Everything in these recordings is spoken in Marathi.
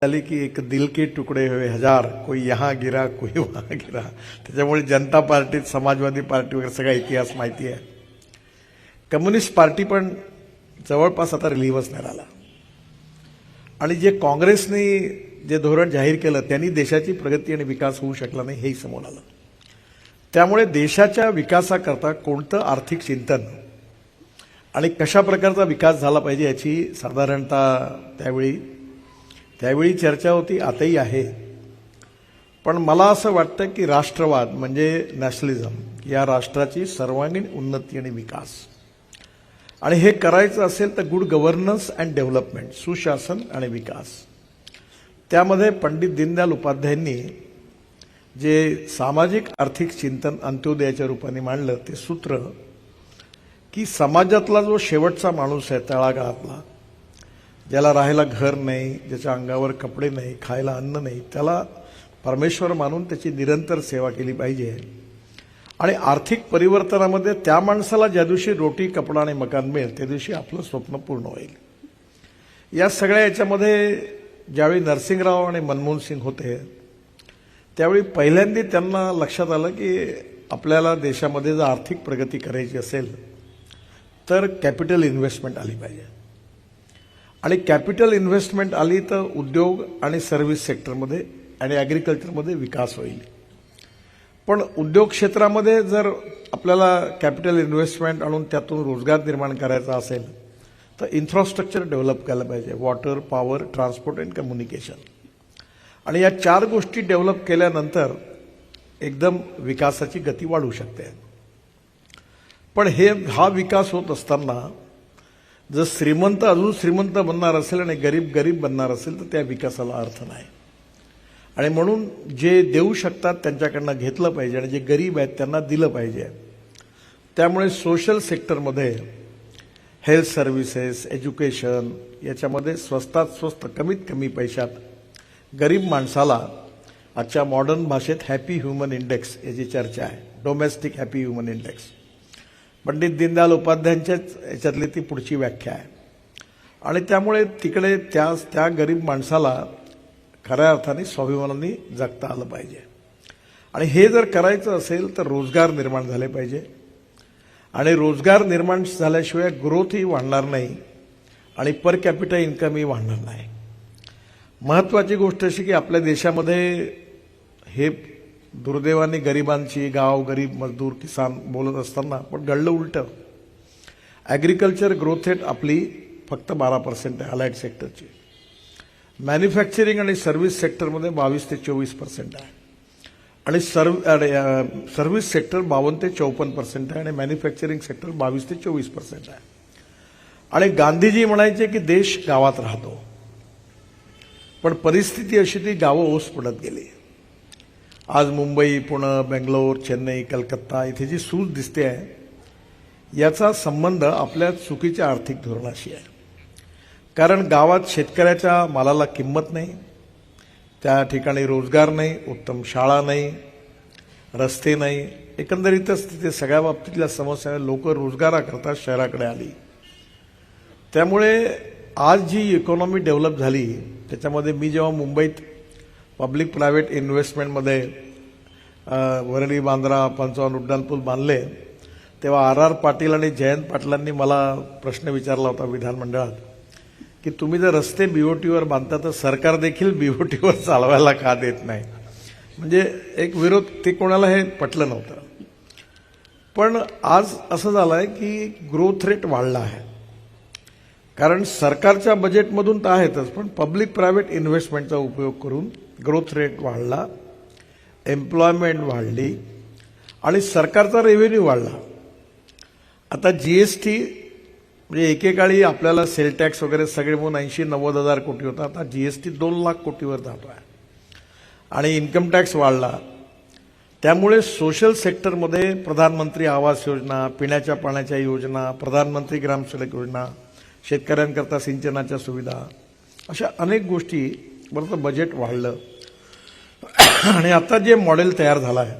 झाली की एक दिल के टुकड़े हुए हजार, कोई यहाँ गिरा कोई वहाँ गिरा. त्याच्यामुळे जनता पार्टीत समाजवादी पार्टी वगैरे सगळा इतिहास माहिती आहे. कम्युनिस्ट पार्टी पण जवळपास आता रिलीव्हच नाही राहिला. आणि जे काँग्रेसने जे धोरण जाहीर केलं त्यांनी देशाची प्रगती आणि विकास होऊ शकला नाही हेही समोर आलं. त्यामुळे देशाच्या विकासाकरता कोणतं आर्थिक चिंतन आणि कशा प्रकारचा विकास झाला पाहिजे याची साधारणतः त्यावेळी चर्चा होती, आताही आहे. पण मला असं वाटतं की राष्ट्रवाद म्हणजे नॅशनलिझम या राष्ट्राची सर्वांगीण उन्नती आणि विकास, आणि हे करायचं असेल तर गुड गव्हर्नन्स अँड डेव्हलपमेंट, सुशासन आणि विकास. त्यामध्ये पंडित दीनदयाल उपाध्यायांनी जे सामाजिक आर्थिक चिंतन अंत्योदयाच्या रूपाने मांडलं ते सूत्र की समाजातला जो शेवटचा माणूस आहे तळागाळातला, ज्याला राहायला घर नाही, ज्याच्या अंगावर कपडे नाही, खायला अन्न नाही, त्याला परमेश्वर मानून त्याची निरंतर सेवा केली पाहिजे. आणि आर्थिक परिवर्तनामध्ये त्या माणसाला ज्या दिवशी रोटी कपडा आणि मकान मिळेल त्या दिवशी आपलं स्वप्न पूर्ण होईल. या सगळ्या याच्यामध्ये ज्यावेळी नरसिंहराव आणि मनमोहन सिंग होते त्यावेळी पहिल्यांदा त्यांना लक्षात आलं की आपल्याला देशामध्ये जर आर्थिक प्रगती करायची असेल तर कॅपिटल इन्व्हेस्टमेंट आली पाहिजे. आणि कॅपिटल इन्व्हेस्टमेंट आली तर उद्योग आणि सर्व्हिस सेक्टरमध्ये आणि ॲग्रिकल्चरमध्ये विकास होईल. पण उद्योग क्षेत्रामध्ये जर आपल्याला कॅपिटल इन्व्हेस्टमेंट आणून त्यातून रोजगार निर्माण करायचा असेल तर इन्फ्रास्ट्रक्चर डेव्हलप करायला पाहिजे, water, power, transport and communication. आणि या 4 गोष्टी डेव्हलप केल्यानंतर एकदम विकासाची गती वाढू शकते. पण हा विकास होत असताना जर श्रीमंत अजून श्रीमंत बनणार असेल आणि गरीब गरीब बनणार असेल तर त्या विकासाला अर्थ नाही. आणि म्हणून जे देऊ शकतात त्यांच्याकडनं घेतलं पाहिजे आणि जे गरीब आहेत त्यांना दिलं पाहिजे. त्यामुळे सोशल सेक्टरमध्ये हेल्थ सर्व्हिसेस, एज्युकेशन याच्यामध्ये स्वस्तात स्वस्त कमीत कमी पैशात गरीब माणसाला आजच्या मॉडर्न भाषेत हॅपी ह्युमन इंडेक्स याची चर्चा आहे, domestic happy human index. Pandit Deendayal उपाध्यायांच्याच याच्यातली ती पुढची व्याख्या आहे. आणि त्यामुळे तिकडे त्या गरीब माणसाला खऱ्या अर्थाने स्वाभिमानाने जगता आलं पाहिजे. आणि हे जर करायचं असेल तर रोजगार निर्माण झाले पाहिजे. आणि रोजगार निर्माण झाल्याशिवाय ग्रोथही वाढणार नाही आणि पर कॅपिटा इन्कमही वाढणार नाही. महत्त्वाची गोष्ट अशी की आपल्या देशामध्ये हे दुर्दैवाने गरिबांची, गाव, गरीब, मजदूर, किसान बोलत असताना पण घडलं उलटं. ॲग्रिकल्चर ग्रोथ रेट आपली फक्त 12% आहे अलाइड सेक्टरची. मॅन्युफॅक्चरिंग आणि सर्व्हिस सेक्टरमध्ये 22 ते 24% आहे. आणि सर्व्हिस सेक्टर 52 ते 54% आहे आणि मॅन्युफॅक्चरिंग सेक्टर 22 ते 24% आहे. आणि गांधीजी म्हणायचे की देश गावात राहतो. पण परिस्थिती अशी ती गावं ओस पडत गेली. आज मुंबई, पुणे, बेंगलोर, चेन्नई, कलकत्ता इथे जी सूज दिसते आहे याचा संबंध आपल्या चुकीच्या आर्थिक धोरणाशी आहे. कारण गावात शेतकऱ्याच्या मालाला किंमत नाही, त्या ठिकाणी रोजगार नाही, उत्तम शाळा नाही, रस्ते नाही, एकंदरीतच तिथे सगळ्या बाबतीतल्या समस्या. लोक रोजगाराकरता शहराकडे आली. त्यामुळे आज जी इकॉनॉमी डेव्हलप झाली त्याच्यामध्ये मी जेव्हा मुंबईत पब्लिक प्रायव्हेट इन्व्हेस्टमेंटमध्ये वरळी, बांद्रा, पंचावन्न उड्डाणपूल बांधले तेव्हा R.R. पाटील आणि जयंत पाटलांनी मला प्रश्न विचारला होता विधानमंडळात की तुम्ही जर रस्ते BOTवर बांधता तर सरकार देखील BOTवर चालवायला का देत नाही. म्हणजे एक विरोध, ते कोणाला हे पटलं नव्हतं. पण आज असं झालं आहे की ग्रोथ रेट वाढला आहे. कारण सरकारच्या बजेटमधून तर आहेतच, पण पब्लिक प्रायव्हेट इन्व्हेस्टमेंटचा उपयोग करून ग्रोथ रेट वाढला, एम्प्लॉयमेंट वाढली आणि सरकारचा रेव्हेन्यू वाढला. आता GST म्हणजे एकेकाळी आपल्याला सेल टॅक्स वगैरे सगळे म्हणून 80-90 हजार कोटी होता, आता GST 2 लाख कोटीवर जातो आहे. आणि इन्कम टॅक्स वाढला. त्यामुळे सोशल सेक्टरमध्ये प्रधानमंत्री आवास योजना, पिण्याच्या पाण्याच्या योजना, प्रधानमंत्री ग्रामसडक योजना, शेतकऱ्यांकरता सिंचनाच्या सुविधा, अशा अनेक गोष्टी बरोबर बजेट वाढलं. आणि आता जे मॉडेल तयार झालं आहे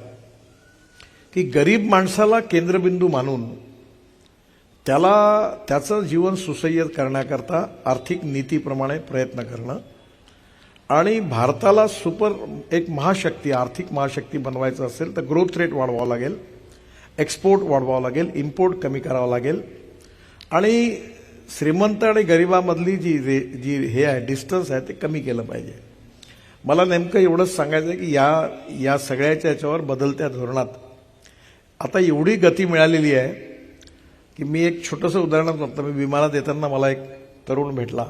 की गरीब माणसाला केंद्रबिंदू मानून त्याचं जीवन सुसह्य करण्याकरता आर्थिक नीतीप्रमाणे प्रयत्न करणं आणि भारताला एक महाशक्ती, आर्थिक महाशक्ती बनवायचं असेल तर ग्रोथ रेट वाढवावं लागेल, एक्सपोर्ट वाढवावं लागेल, इम्पोर्ट कमी करावं लागेल आणि श्रीमंत आणि गरिबामधली जी हे आहे डिस्टन्स आहे ते कमी केलं पाहिजे. मला नेमकं एवढंच सांगायचं आहे की या सगळ्याच्या याच्यावर बदलत्या धोरणात आता एवढी गती मिळालेली आहे की मी एक छोटंसं उदाहरण सांगतो. मी विमानात येताना मला एक तरुण भेटला.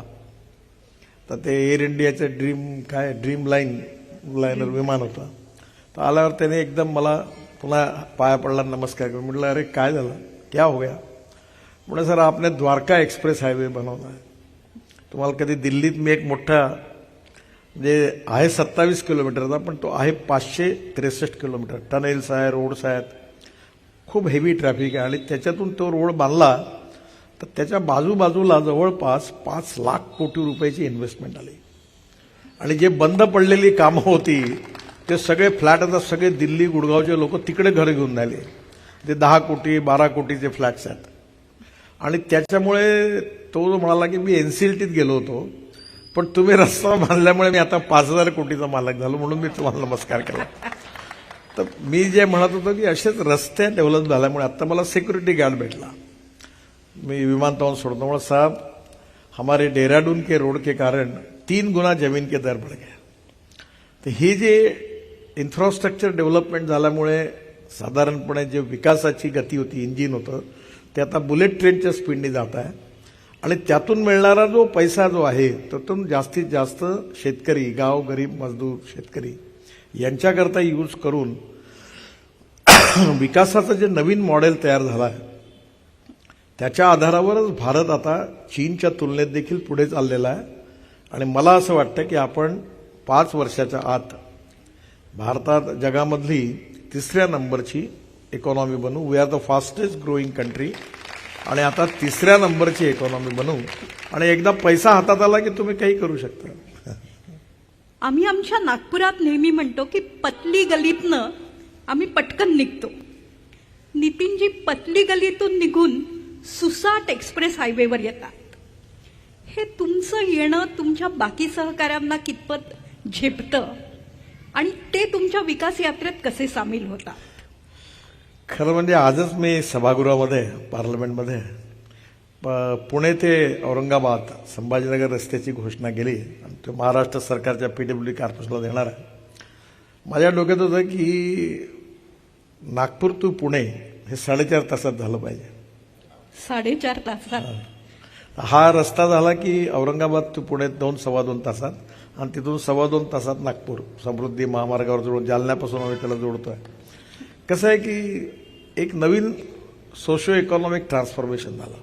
तर ते एअर इंडियाचं ड्रीम लाईनर विमान होतं. तर आल्यावर त्याने एकदम मला पुन्हा पाया पडला, नमस्कार करून. म्हटलं अरे काय झालं, क्या हो गया? म्हणजे सर आपने द्वारका एक्सप्रेस हायवे बनवला आहे. तुम्हाला कधी दिल्लीत मी एक मोठा म्हणजे आहे 27 किलोमीटरचा पण तो आहे 563 किलोमीटर. टनेल्स आहे, रोड्स आहेत, खूप हेवी ट्रॅफिक आहे आणि त्याच्यातून तो रोड बांधला तर त्याच्या बाजूबाजूला जवळपास 5 लाख कोटी रुपयाची इन्व्हेस्टमेंट आली आणि जे बंद पडलेली कामं होती ते सगळे फ्लॅट आता सगळे दिल्ली गुडगावचे लोक तिकडे घर घेऊन राहिले. ते 10 कोटी 12 कोटीचे फ्लॅट्स आहेत आणि त्याच्यामुळे तो म्हणाला की मी एनसीएलटीत गेलो होतो पण तुम्ही रस्ता बांधल्यामुळे मी आता 5,000 कोटीचा मालक झालो म्हणून मी तुम्हाला नमस्कार केला. तर मी जे म्हणत होतो की असेच रस्ते डेव्हलप झाल्यामुळे आता मला सिक्युरिटी गार्ड भेटला. मैं विमानतळावर सोडतो म्हणून साहब हमारे देहरादून के रोड के कारण 3 गुना जमीन के दर बढ़ गए. तर ही जे इन्फ्रास्ट्रक्चर डेव्हलपमेंट झाल्यामुळे साधारणपणे जे विकासाची गती होती, इंजिन होतं, ते आता बुलेट ट्रेनच्या स्पीडने जात आहे आणि त्यातून मिळणारा जो पैसा जो आहे त्यातून जास्तीत जास्त शेतकरी, गाव गरीब मजदूर शेतकरी यांच्याकरता यूज करून विकासाचं जे नवीन मॉडेल तयार झालं आहे त्याच्या आधारावरच भारत आता चीनच्या तुलनेत देखील पुढे चाललेला आहे. आणि मला असं वाटतं की आपण 5 वर्षाच्या आत भारतात जगामधली 3ऱ्या नंबरची इकॉनॉमी बनू. We are the fastest growing country आणि आता 3ऱ्या नंबरची इकॉनॉमी बनू आणि एकदा पैसा हातात आला की तुम्ही काही करू शकता. आम्ही आमच्या नागपुरात नेहमी म्हणतो की पतली गलीतनं आम्ही पटकन निघतो. नितीनजी पतली गलीतून निघून सुसाट एक्सप्रेस हायवेवर येतात. हे तुमचं येणं तुमच्या बाकी सहकाऱ्यांना कितपत झेपतं आणि ते तुमच्या विकास यात्रेत कसे सामील होतात? खरं म्हणजे आजच मी सभागृहामध्ये पार्लमेंटमध्ये पुणे ते औरंगाबाद संभाजीनगर रस्त्याची घोषणा केली आणि तो महाराष्ट्र सरकारच्या पीडब्ल्यूडी कॉर्पोरेशनला देणार आहे. माझ्या डोक्यात होतं की नागपूर टू पुणे हे 4.5 तासात झालं पाहिजे. 4.5 तासात हा रस्ता झाला की औरंगाबाद टू पुणे 2-2.25 तासात आणि तिथून 2.25 तासात नागपूर समृद्धी महामार्गावर जोडून जालन्यापासून आम्ही त्याला जोडतोय. कसं आहे की एक नवीन सोशो इकॉनॉमिक ट्रान्सफॉर्मेशन झालं.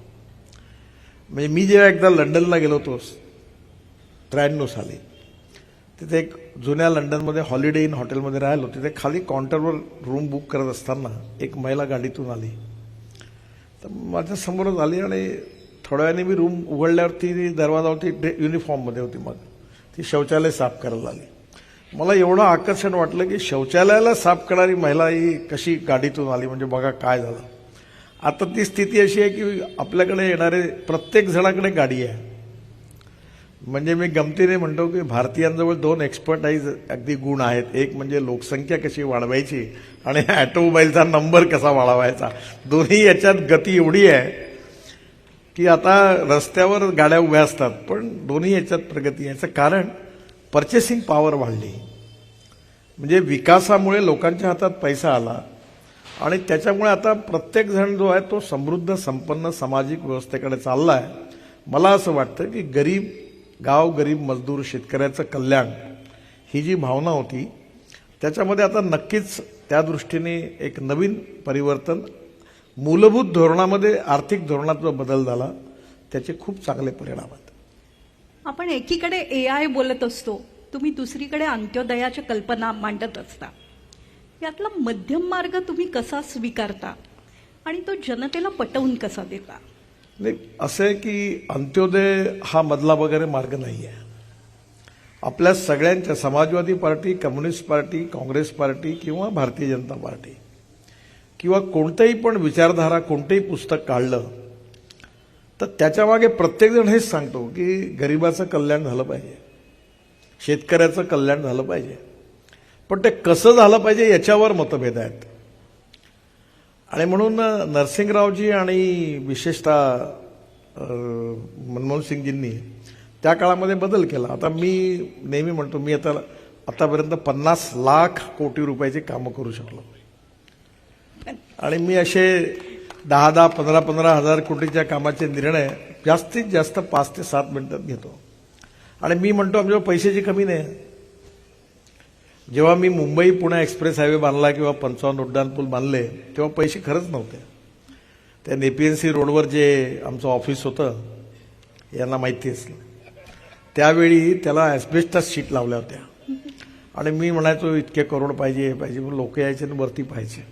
म्हणजे मी जेव्हा एकदा लंडनला गेलो होतो 93 साली, तिथे एक जुन्या लंडनमध्ये हॉलिडे इन हॉटेलमध्ये राहिलो. तिथे खाली काउंटरवर रूम बुक करत असताना एक महिला गाडीतून आली तर माझ्या समोरच आली आणि थोड्या वेळाने मी रूम उघडल्यावर ती दरवाजावरती युनिफॉर्ममध्ये होती. मग ती शौचालय साफ करायला आली. मला एवढं आकर्षण वाटलं की शौचालयाला साफ करणारी महिला ही कशी गाडीतून आली, म्हणजे बघा काय झालं. आता ती स्थिती अशी आहे की आपल्याकडे येणारे प्रत्येक जणाकडे गाडी आहे. म्हणजे मी गमतीने म्हणतो की भारतीयांजवळ 2 एक्सपर्टाईज अगदी गुण आहेत. एक म्हणजे लोकसंख्या कशी वाढवायची आणि ऑटोमोबाईलचा नंबर कसा वाढवायचा. दोन्ही याच्यात गती एवढी आहे की आता रस्त्यावर गाड्या उभ्या असतात पण दोन्ही याच्यात प्रगती. याचं कारण पर्चेसिंग पॉवर वाढली. म्हणजे विकासामुळे लोकांच्या हातात पैसा आला आणि त्याच्यामुळे आता प्रत्येक जण जो आहे तो समृद्ध संपन्न सामाजिक व्यवस्थेकडे चालला आहे. मला असं वाटतं की गाव गरीब मजदूर शेतकऱ्याचं कल्याण ही जी भावना होती त्याच्यामध्ये आता नक्कीच त्या दृष्टीने एक नवीन परिवर्तन, मूलभूत धोरणामध्ये आर्थिक धोरणात जो बदल झाला त्याचे खूप चांगले परिणाम आहेत. आपण एकीकडे AI बोलत असतो, तुम्ही दुसरीकडे अंत्योदयाच्या कल्पना मांडत असता. यातला मध्यम मार्ग तुम्ही कसा स्वीकारता आणि तो जनतेला पटवून कसा देता? नाही, असं आहे की अंत्योदय हा मधला वगैरे मार्ग नाही आहे. आपल्या सगळ्यांच्या Samajwadi party, communist party, Congress party किंवा भारतीय जनता पार्टी किंवा कोणतेही पण विचारधारा, कोणतेही पुस्तक काढलं तर त्याच्यामागे प्रत्येकजण हेच सांगतो की गरिबाचं कल्याण झालं पाहिजे. शेतकऱ्याचं कल्याण झालं पाहिजे. पण ते कसं झालं पाहिजे याच्यावर मतभेद आहेत. आणि म्हणून नरसिंगरावजी आणि विशेषतः मनमोहन सिंगजींनी त्या काळामध्ये बदल केला. आता मी नेहमी म्हणतो, मी आतापर्यंत 50 लाख कोटी रुपयाची कामं करू शकलो. आणि मी असे 10 15 हजार कोटीच्या कामाचे निर्णय जास्तीत जास्त 5 ते 7 मिनिटात घेतो. आणि मी म्हणतो आमच्यावर पैशाची कमी नाही. जेव्हा मी मुंबई पुणे एक्सप्रेस हायवे बांधला किंवा 55 उड्डाण पूल बांधले तेव्हा पैसे खरंच नव्हते. त्या नेपीएनसी रोडवर जे आमचं ऑफिस होतं, यांना माहिती असलं, त्यावेळी त्याला ॲस्बेस्टस शीट लावल्या होत्या. आणि मी म्हणायचो इतके करोड पाहिजे पाहिजे, मग लोक यायचे आणि वरती पाहिजे.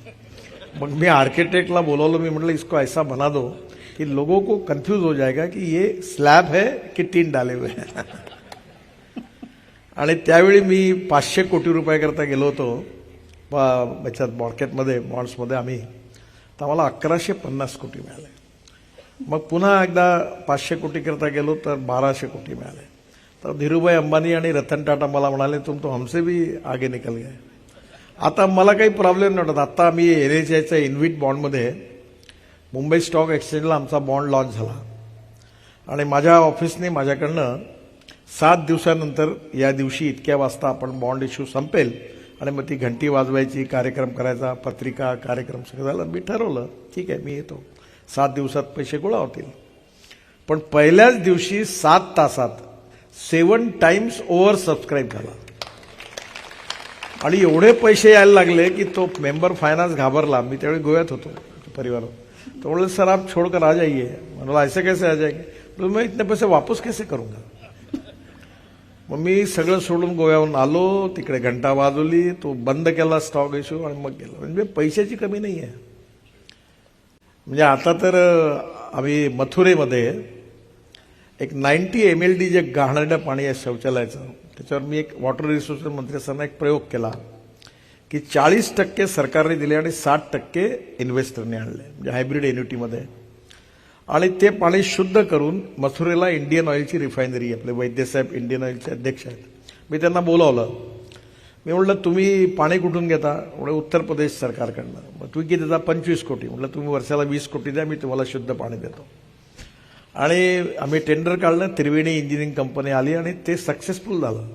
मग मी आर्किटेक्टला बोलवलं. मी म्हटलं इसको ऐसा बना दो कि लोगों को कंफ्यूज हो जाएगा कि ये स्लॅब है कि टीन डाले हुए है. आणि त्यावेळी मी 500 कोटी रुपयाकरता गेलो होतो याच्यात मार्केटमध्ये, बॉन्ड्समध्ये आम्ही, तर आम्हाला 1150 कोटी मिळाले. मग पुन्हा एकदा 500 कोटी करता गेलो तर 1200 कोटी मिळाले. तर धीरूभाई अंबानी आणि रतन टाटा मला म्हणाले तुम तो हमसे भी आगे निकल गए. आता मला काही प्रॉब्लेम नव्हता. आता आम्ही NHAच्या इन्व्हिट बॉन्डमध्ये मुंबई स्टॉक एक्सचेंजला आमचा बॉन्ड लॉन्च झाला. आणि माझ्या ऑफिसने माझ्याकडनं 7 दिवसानंतर या दिवशी इतक्या वाजता आपण बॉन्ड इश्यू संपेल आणि मग ती घंटी वाजवायची, कार्यक्रम करायचा, पत्रिका कार्यक्रम सगळं झालं. मी ठरवलं ठीक आहे मी येतो, 7 दिवसात पैसे गोळा होतील. पण पहिल्याच दिवशी 7 तासात 7 टाइम्स ओव्हर सबस्क्राईब झाला. आणि एवढे पैसे यायला लागले की तो मेंबर फायनान्स घाबरला. मी त्यावेळी गोव्यात होतो परिवार. तो बोले सर आप छोड़कर आ जाइए. म्हणलं ऐसे कैसे आ जाएंगे. तो मैं इतने पैसे वापस कैसे करूंगा. मग मी सगळं सोडून गोव्याहून आलो. तिकडे घंटा वाजवली, तो बंद केला स्टॉक इश्यू आणि मग गेलो. म्हणजे पैशाची कमी नाही आहे. म्हणजे आता तर आम्ही मथुरेमध्ये एक 90 MLD जे घाणेरडं पाणी आहे शौचालयाचं, त्याच्यावर मी एक वॉटर रिसोर्सेस मंत्री असताना एक प्रयोग केला की 40% सरकारने दिले आणि 60% इन्व्हेस्टरने आणले, म्हणजे हायब्रिड एन्युटीमध्ये. आणि ते पाणी शुद्ध करून मथुरेला इंडियन ऑइलची रिफायनरी, आपले वैद्यसाहेब इंडियन ऑइलचे अध्यक्ष आहेत, मी त्यांना बोलावलं. मी म्हटलं तुम्ही पाणी कुठून घेता. म्हणजे उत्तर प्रदेश सरकारकडनं. मग तुम्ही किती देता. 25 कोटी. म्हटलं तुम्ही वर्षाला 20 कोटी द्या, मी तुम्हाला शुद्ध पाणी देतो. आणि आम्ही टेंडर काढलं. त्रिवेणी इंजिनिअरिंग कंपनी आली आणि ते सक्सेसफुल झालं.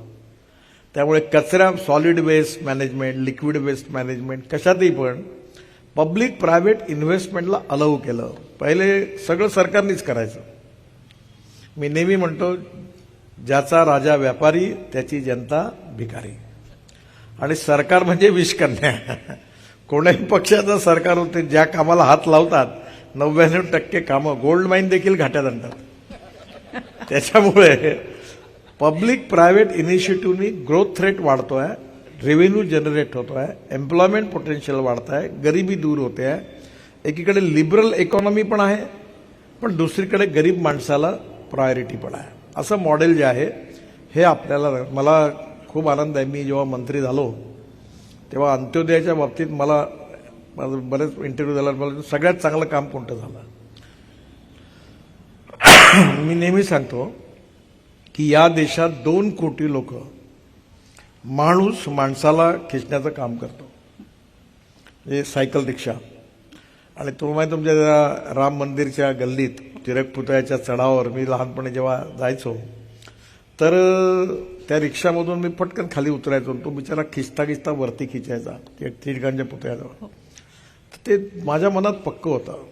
त्यामुळे कचरा, solid waste management, liquid waste management, कशातही पण पब्लिक प्रायव्हेट इन्व्हेस्टमेंटला अलाऊ केलं. पहिले सगळं सरकारनेच करायचं. मी नेहमी म्हणतो ज्याचा राजा व्यापारी त्याची जनता भिकारी. आणि सरकार म्हणजे विषकन्या. कोणाही पक्षाचं सरकार होते, ज्या कामाला हात लावतात 99% कामं, गोल्ड माईन देखील घाट्यात आणतात. त्याच्यामुळे पब्लिक प्रायव्हेट इनिशिएटिव्हनी ग्रोथ रेट वाढतोय, रेव्हेन्यू जनरेट होतोय, एम्प्लॉयमेंट पोटेन्शियल वाढत आहे, गरिबी दूर होते आहे. एकीकडे लिबरल इकॉनॉमी पण आहे, पण दुसरीकडे गरीब माणसाला प्रायोरिटी पण आहे. असं मॉडेल जे आहे हे आपल्याला, मला खूप आनंद आहे. मी जेव्हा मंत्री झालो तेव्हा अंत्योदयाच्या बाबतीत मला बरेच इंटरव्ह्यू झाला. मला सगळ्यात चांगलं काम कोणतं झालं. मी नेहमी सांगतो की या देशात 2 कोटी लोक माणूस माणसाला खेचण्याचं काम करतो. म्हणजे सायकल रिक्षा. आणि तुम्हाला तुमच्या राम मंदिरच्या गल्लीत टिळक पुतळ्याच्या चढावावर मी लहानपणी जेव्हा जायचो तर त्या रिक्षामधून मी पटकन खाली उतरायचो. तो बिचारा खिचता खिचता वरती खिचायचा टिळकांच्या पुतळ्याजवळ. ते माझ्या मनात पक्क होतं.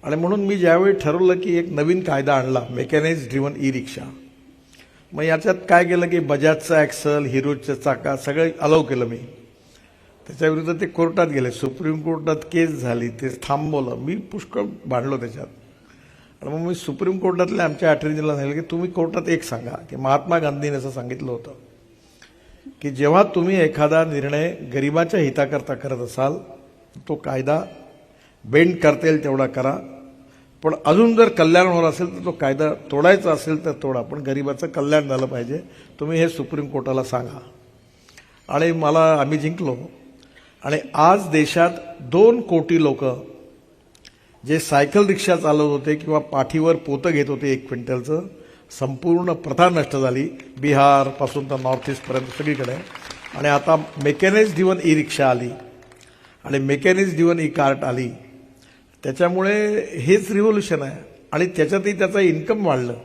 आणि म्हणून मी ज्यावेळी ठरवलं की एक नवीन कायदा आणला, मेकॅनाइज ड्रिव्हन ई रिक्षा. मग याच्यात काय केलं की बजाजचं ॲक्सल, हिरोचं चाका सगळं अलाव केलं मी. त्याच्याविरुद्ध ते कोर्टात गेले, सुप्रीम कोर्टात केस झाली, ते थांबवलं. मी पुष्कळ भांडलो त्याच्यात. आणि मग मी सुप्रीम कोर्टातल्या आमच्या अटर्नी जनरलला सांगितलं की तुम्ही कोर्टात एक सांगा की महात्मा गांधींनी असं सांगितलं होतं की जेव्हा तुम्ही एखादा निर्णय गरिबाच्या हिताकरता करत असाल तो कायदा बेंड करता येईल तेवढा करा, पण अजून जर कल्याण होणार असेल तर तो कायदा तोडायचा असेल तर तोडा, पण गरिबाचं कल्याण झालं पाहिजे. तुम्ही हे सुप्रीम कोर्टाला सांगा. आणि आम्ही जिंकलो. आणि आज देशात 2 कोटी लोक जे सायकल रिक्षा चालवत होते किंवा पाठीवर पोतं घेत होते 1 क्विंटलचं, संपूर्ण प्रथा नष्ट झाली. बिहारपासून तर नॉर्थ ईस्टपर्यंत सगळीकडे. आणि आता मेकॅनाइज्ड ड्रिव्हन ई रिक्षा आली आणि मेकॅनिक्स ड्रिव्हन ई कार्ट आली. त्याच्यामुळे हेच रिव्होल्युशन आहे. आणि त्याच्यातही त्याचं इन्कम वाढलं.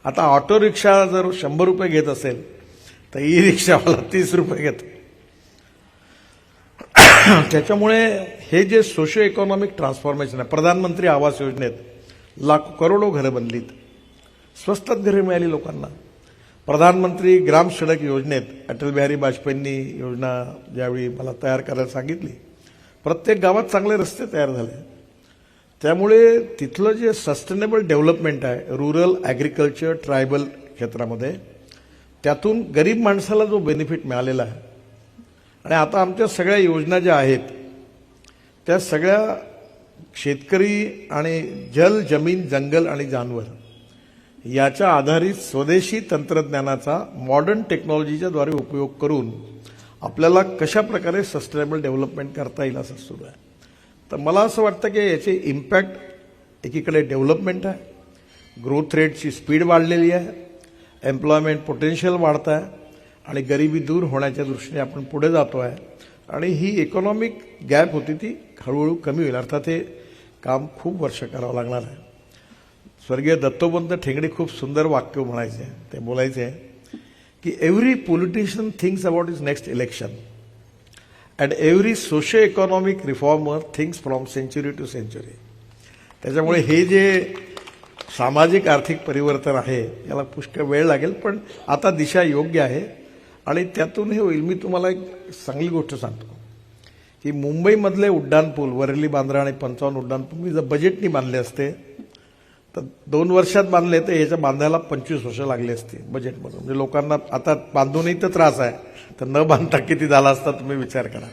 आता ऑटो रिक्षा जर 100 रुपये घेत असेल तर ई रिक्षावाला 30 रुपये घेतो. त्याच्यामुळे हे जे सोशो इकॉनॉमिक ट्रान्सफॉर्मेशन आहे, प्रधानमंत्री आवास योजनेत लाखो करोडो घरं बनलीत, स्वस्तात घरे मिळाली लोकांना. प्रधानमंत्री ग्राम सडक योजनेत अटल बिहारी वाजपेयींनी योजना ज्यावेळी मला तयार करायला सांगितली, प्रत्येक गावात चांगले रस्ते तयार झाले. त्यामुळे तिथलं जे सस्टेनेबल डेव्हलपमेंट आहे रुरल ॲग्रिकल्चर ट्रायबल क्षेत्रामध्ये, त्यातून गरीब माणसाला जो बेनिफिट मिळालेला आहे. आणि आता आमच्या सगळ्या योजना ज्या आहेत त्या सगळ्या शेतकरी आणि जल जमीन जंगल आणि जानवर याच्या आधारित स्वदेशी तंत्रज्ञानाचा मॉडर्न टेक्नॉलॉजीच्या द्वारे उपयोग करून आपल्याला कशा प्रकारे सस्टेनेबल डेव्हलपमेंट करता येईल असं सुरू आहे. तर मला असं वाटतं की याचे इम्पॅक्ट एकीकडे डेव्हलपमेंट आहे, ग्रोथ रेटची स्पीड वाढलेली आहे, एम्प्लॉयमेंट पोटेन्शियल वाढतं आहे आणि गरिबी दूर होण्याच्या दृष्टीने आपण पुढे जातो आहे. आणि ही इकॉनॉमिक गॅप होती ती हळूहळू कमी होईल. अर्थात हे काम खूप वर्ष करावं लागणार आहे. स्वर्गीय दत्तोपंत ठेंगडे खूप सुंदर वाक्य म्हणायचे, ते बोलायचे की every politician thinks about his next election and every socio economic reformer thinks from century to century. त्याच्यामुळे हे जे सामाजिक आर्थिक परिवर्तन आहे याला पुष्कळ वेळ लागेल, पण आता दिशा योग्य आहे आणि त्यातून हे होईल. मी तुम्हाला एक चांगली गोष्ट सांगतो की मुंबईमधले उड्डाणपूल वरळी बांद्रा आणि 55 उड्डाणपूल मी जर बजेटनी बांधले असते तर 2 वर्षात बांधले तर याच्या बांधायला 25 वर्ष लागली असती बजेटमधून. म्हणजे लोकांना आता बांधूनही तर त्रास आहे, तर न बांधता किती झाला असता तुम्ही विचार करा.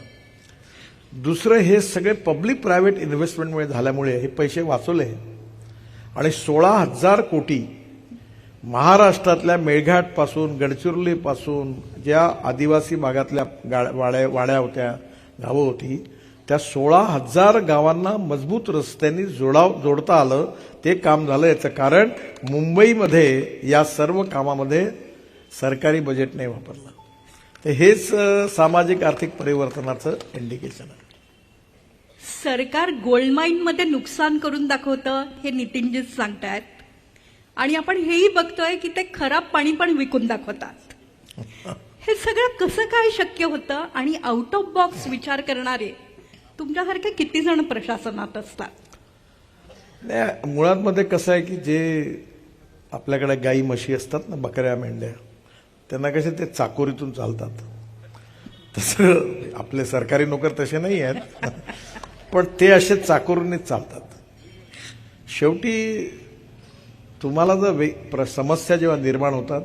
दुसरं, हे सगळे पब्लिक प्रायव्हेट इन्व्हेस्टमेंटमुळे झाल्यामुळे हे पैसे वाचवले आणि 16,000 कोटी महाराष्ट्रातल्या मेळघाटपासून गडचिरोलीपासून ज्या आदिवासी भागातल्या वाड्या होत्या, गावं होती, त्या 16,000 गावांना मजबूत रस्त्यांनी जोडता आलं. ते काम झालं. याचं कारण मुंबईमध्ये या सर्व कामामध्ये सरकारी बजेट नाही वापरलं. तर हेच सामाजिक आर्थिक परिवर्तनाचं इंडिकेशन आहे. सरकार गोल्डमाईनमध्ये नुकसान करून दाखवतं हे नितीनजीच सांगतायत. आणि आपण हेही बघतोय की ते खराब पाणी पण विकून दाखवतात. हे सगळं कसं काय शक्य होतं? आणि आउट ऑफ बॉक्स विचार करणारे तुमच्यासारखे किती जण प्रशासनात असतात? नाही, मुळात मध्ये कसं आहे की जे आपल्याकडे गाई म्हशी असतात ना, बकऱ्या मेंढ्या, त्यांना कसे ते चाकोरीतून चालतात. तसं आपले सरकारी नोकर तसे नाही आहेत, पण ते असे चाकोरीनेच चालतात. शेवटी तुम्हाला जर समस्या जेव्हा निर्माण होतात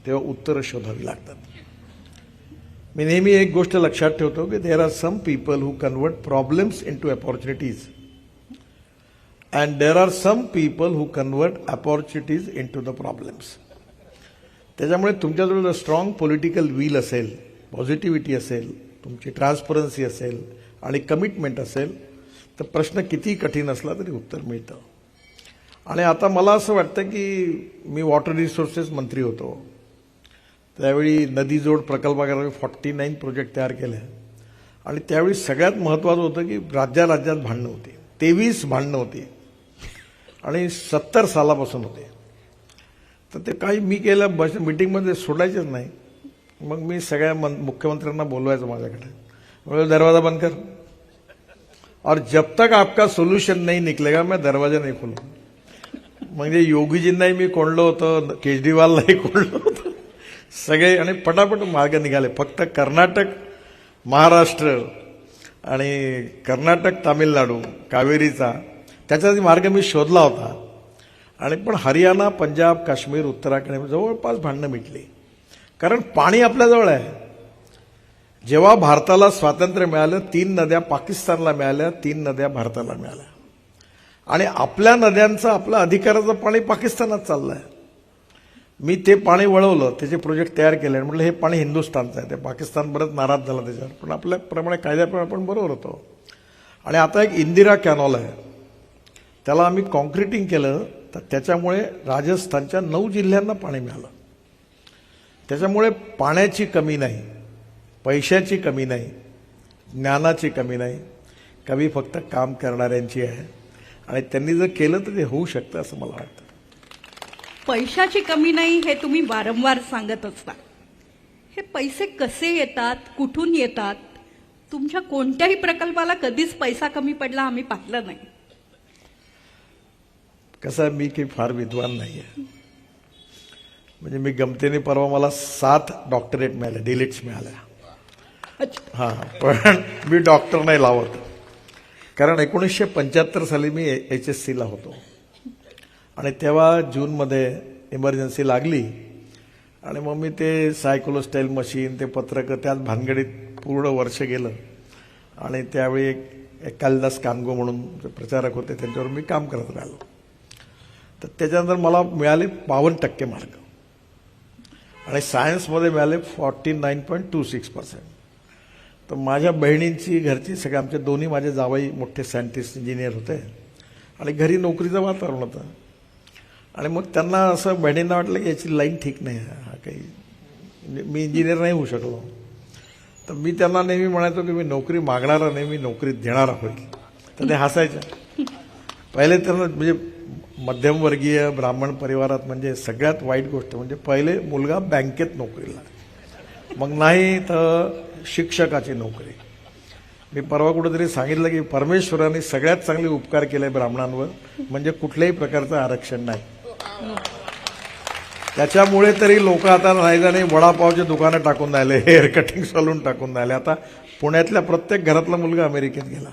तेव्हा उत्तरं शोधावी लागतात. मी नेहमी एक गोष्ट लक्षात ठेवतो की there are some people who convert problems into opportunities and there are some people who convert opportunities into the problems. त्याच्यामुळे तुमच्याजवळ जर स्ट्रॉंग पॉलिटिकल विल असेल, पॉझिटिव्हिटी असेल, तुमची ट्रान्सपरन्सी असेल आणि कमिटमेंट असेल तर प्रश्न किती कठीण असला तरी उत्तर मिळतं. आणि आता मला असं वाटतं की मी वॉटर रिसोर्सेस मंत्री होतो त्यावेळी नदी जोड प्रकल्पाकरता 49 प्रोजेक्ट तयार केले. आणि त्यावेळी सगळ्यात महत्त्वाचं होतं की राज्यात भांडणं होती, 23 भांडणं होती आणि 70 सालापासून होते. तर ते काही मी केलं मीटिंगमध्ये सोडायचेच नाही. मग मी सगळ्या मुख्यमंत्र्यांना बोलवायचं माझ्याकडे, बोल दरवाजा बंद कर और जब तक आपका सोल्यूशन नहीं निकलेगा मैं दरवाजा नहीं खोलूंगा. म्हणजे योगीजींनाही मी कोंडलं होतं, केजरीवाललाही कोंडलं होतं सगळे, आणि पटापट मार्ग निघाले. फक्त कर्नाटक महाराष्ट्र आणि कर्नाटक तामिळनाडू कावेरीचा त्याचा मार्ग मी शोधला होता. आणि पण हरियाणा पंजाब काश्मीर उत्तराखंड जवळपास भांडणं मिटली, कारण पाणी आपल्याजवळ आहे. जेव्हा भारताला स्वातंत्र्य मिळालं 3 नद्या पाकिस्तानला मिळाल्या, 3 नद्या भारताला मिळाल्या. आणि आपल्या नद्यांचं आपलं अधिकाराचं पाणी पाकिस्तानात चाललंय. मी ते पाणी वळवलं, त्याचे प्रोजेक्ट तयार केले, म्हटलं हे पाणी हिंदुस्थानचं आहे. ते पाकिस्तान बरंच नाराज झालं त्याच्यावर, पण आपल्याप्रमाणे कायद्याप्रमाणे आपण बरोबर होतो. आणि आता एक इंदिरा कॅनॉल आहे, त्याला आम्ही कॉन्क्रिटिंग केलं तर तर त्याच्यामुळे राजस्थानच्या 9 जिल्ह्यांना पाणी मिळालं. त्याच्यामुळे पाण्याची कमी नाही, पैशाची कमी नाही, ज्ञानाची कमी नाही, कमी फक्त काम करणाऱ्यांची आहे. आणि त्यांनी जर केलं तर ते होऊ शकतं असं मला वाटतं. पैशाची कमी नाही हे तुम्ही वारंवार सांगत असता. हे पैसे कसे येतात, कुठून येतात? तुमच्या कोणत्याही प्रकल्पाला कधीच पैसा कमी पडला आम्ही पाहिलं नाही. कसं आहे, मी काही फार विद्वान नाही आहे. म्हणजे मी गमतीने परवा मला 7 डॉक्टरेट मिळाल्या, डिलिट्स मिळाल्या. अच्छा. हां, पण मी डॉक्टर नाही लावत. कारण 1975 साली मी HSCला होतो आणि तेव्हा जूनमध्ये इमर्जन्सी लागली आणि मग मी ते सायकोलोस्टाईल मशीन, ते पत्रकं, त्यात भानगडीत पूर्ण वर्ष गेलं. आणि त्यावेळी एक कालिदास कानगो म्हणून जे प्रचारक होते त्यांच्यावर मी काम करत राहिलो. तर त्याच्यानंतर मला मिळाले 52% मार्क आणि सायन्समध्ये मिळाले 49.26%. तर माझ्या बहिणींची घरची सगळे, आमचे दोन्ही माझे जावई मोठे सायंटिस्ट इंजिनियर होते आणि घरी नोकरीचं वातावरण होतं. आणि मग त्यांना असं बहिणींना वाटलं की याची लाईन ठीक नाही, हा काही, मी इंजिनियर नाही होऊ शकलो. तर मी त्यांना नेहमी म्हणायचो की मी नोकरी मागणारा नाही, मी नोकरी देणारा होईल. तर ते हसायचं. पहिले त्यांना म्हणजे मध्यमवर्गीय ब्राह्मण परिवारात म्हणजे सगळ्यात वाईट गोष्ट म्हणजे पहिले मुलगा बँकेत नोकरीला, मग नाही तर शिक्षकाची नोकरी. मी परवा कुठेतरी सांगितलं की परमेश्वराने सगळ्यात चांगले उपकार केले ब्राह्मणांवर, म्हणजे कुठल्याही प्रकारचं आरक्षण नाही. त्याच्यामुळे तरी लोक आता नाही जाणे वडापावचे दुकानं टाकून राहिले, हेअर कटिंग सलून टाकून राहिले. आता पुण्यातल्या प्रत्येक घरातला मुलगा अमेरिकेत गेला.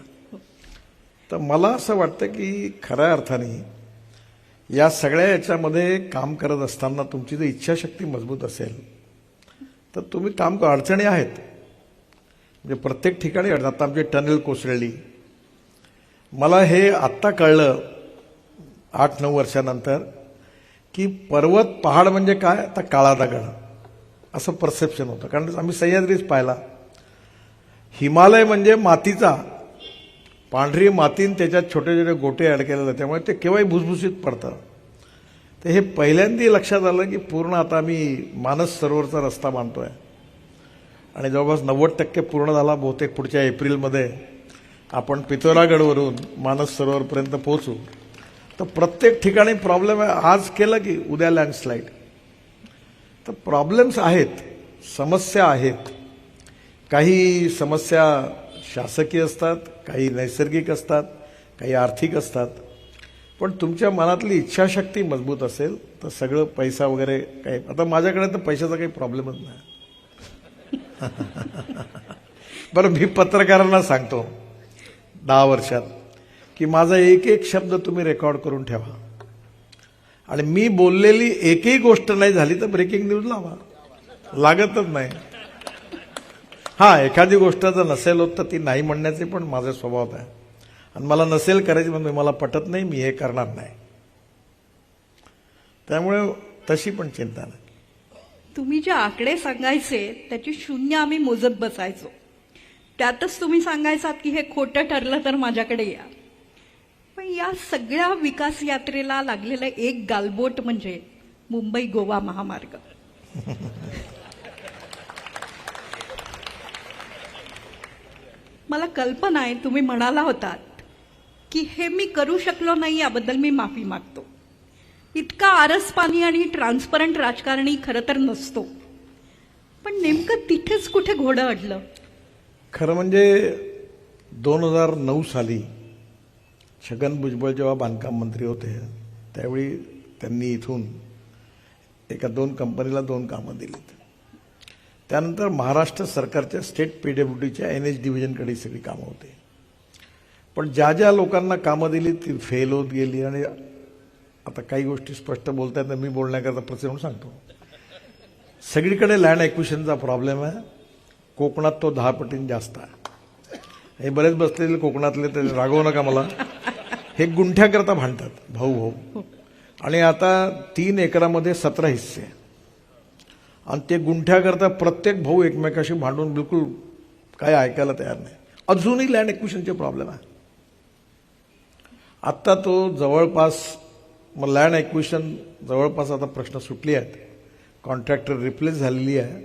तर मला असं वाटतं की खऱ्या अर्थाने या सगळ्या याच्यामध्ये काम करत असताना तुमची जर इच्छाशक्ती मजबूत असेल तर तुम्ही काम करा. अडचणी आहेत, म्हणजे प्रत्येक ठिकाणी. आता आमची टनेल कोसळली, मला हे आत्ता कळलं 8-9 वर्षानंतर की पर्वत पहाड म्हणजे काय, आता काळा दगड असं परसेप्शन होतं. कारण आम्ही सह्याद्रीच पाहिला. हिमालय म्हणजे मातीचा, पांढरी मातीन त्याच्यात छोटे छोटे गोटे अडकलेले, त्यामुळे ते केव्हाही भुसभुशीत पडतं. तर हे पहिल्यांदा लक्षात आलं की पूर्ण आता आम्ही मानस सरोवरचा रस्ता बांधतोय आणि जवळपास 90% पूर्ण झाला. बहुतेक पुढच्या एप्रिलमध्ये आपण पिथोरागडवरून मानस सरोवरपर्यंत पोहोचू. तर प्रत्येक ठिकाणी प्रॉब्लेम आहे. आज केलं की उद्या लँडस्लाईड. तर प्रॉब्लेम्स आहेत, समस्या आहेत. काही समस्या शासकीय असतात, काही नैसर्गिक असतात, काही आर्थिक असतात. पण तुमच्या मनातली इच्छाशक्ती मजबूत असेल तर सगळं पैसा वगैरे काही, आता माझ्याकडे तर पैशाचा काही प्रॉब्लेमच नाही. बरं, मी पत्रकारांना सांगतो 10 वर्षात की माझा एक एक शब्द तुम्ही रेकॉर्ड करून ठेवा आणि मी बोललेली एकही गोष्ट नाही झाली तर ब्रेकिंग न्यूज लावा, लागतच नाही. हा, एखादी गोष्ट जर नसेल होत तर ती नाही म्हणण्याचे पण माझा स्वभाव आहे. आणि मला नसेल करायची म्हणजे मला पटत नाही, मी हे करणार नाही. त्यामुळे तशी पण चिंता नाही. तुम्ही जे आकडे सांगायचे त्याची शून्य आम्ही मोजत बसायचो. त्यातच तुम्ही सांगायचात की हे खोटं ठरलं तर माझ्याकडे या. पण या सगळ्या विकास यात्रेला लागलेलं एक गालबोट म्हणजे मुंबई गोवा महामार्ग. मला कल्पना आहे तुम्ही म्हणाला होतात की हे मी करू शकलो नाही याबद्दल मी माफी मागतो. इतका आरसपाणी आणि ट्रान्सपरंट राजकारणी खरं तर नसतो. पण नेमकं तिथेच कुठे घोडं अडलं. खरं म्हणजे 2009 साली छगन भुजबळ जेव्हा बांधकाम मंत्री होते त्यावेळी त्यांनी इथून 1-2 कंपनीला 2 कामं दिलीत. त्यानंतर महाराष्ट्र सरकारच्या स्टेट PWDच्या NH डिव्हिजनकडे सगळी कामं होती. पण ज्या ज्या लोकांना कामं दिली ती फेल होत गेली. आणि आता काही गोष्टी स्पष्ट बोलता येतात, मी बोलण्याकरता प्रसिद्ध सांगतो. सगळीकडे लँड ॲक्विजिशनचा प्रॉब्लेम आहे. कोकणात तो 10 पटींनी जास्त आहे. हे बरेच बसलेले कोकणातले तर रागवू नका मला, हे गुंठ्याकरता भांडतात भाऊ. आणि आता 3 एकरामध्ये 17 हिस्से आणि ते गुंठ्याकरता प्रत्येक भाऊ एकमेकाशी भांडून बिलकुल काय ऐकायला तयार नाही. अजूनही लँड ॲक्विजिशनचे प्रॉब्लेम आहे. आत्ता तो जवळपास मग लँड ॲक्विशन जवळपास आता प्रश्न सुटले आहेत, कॉन्ट्रॅक्टर रिप्लेस झालेली आहे.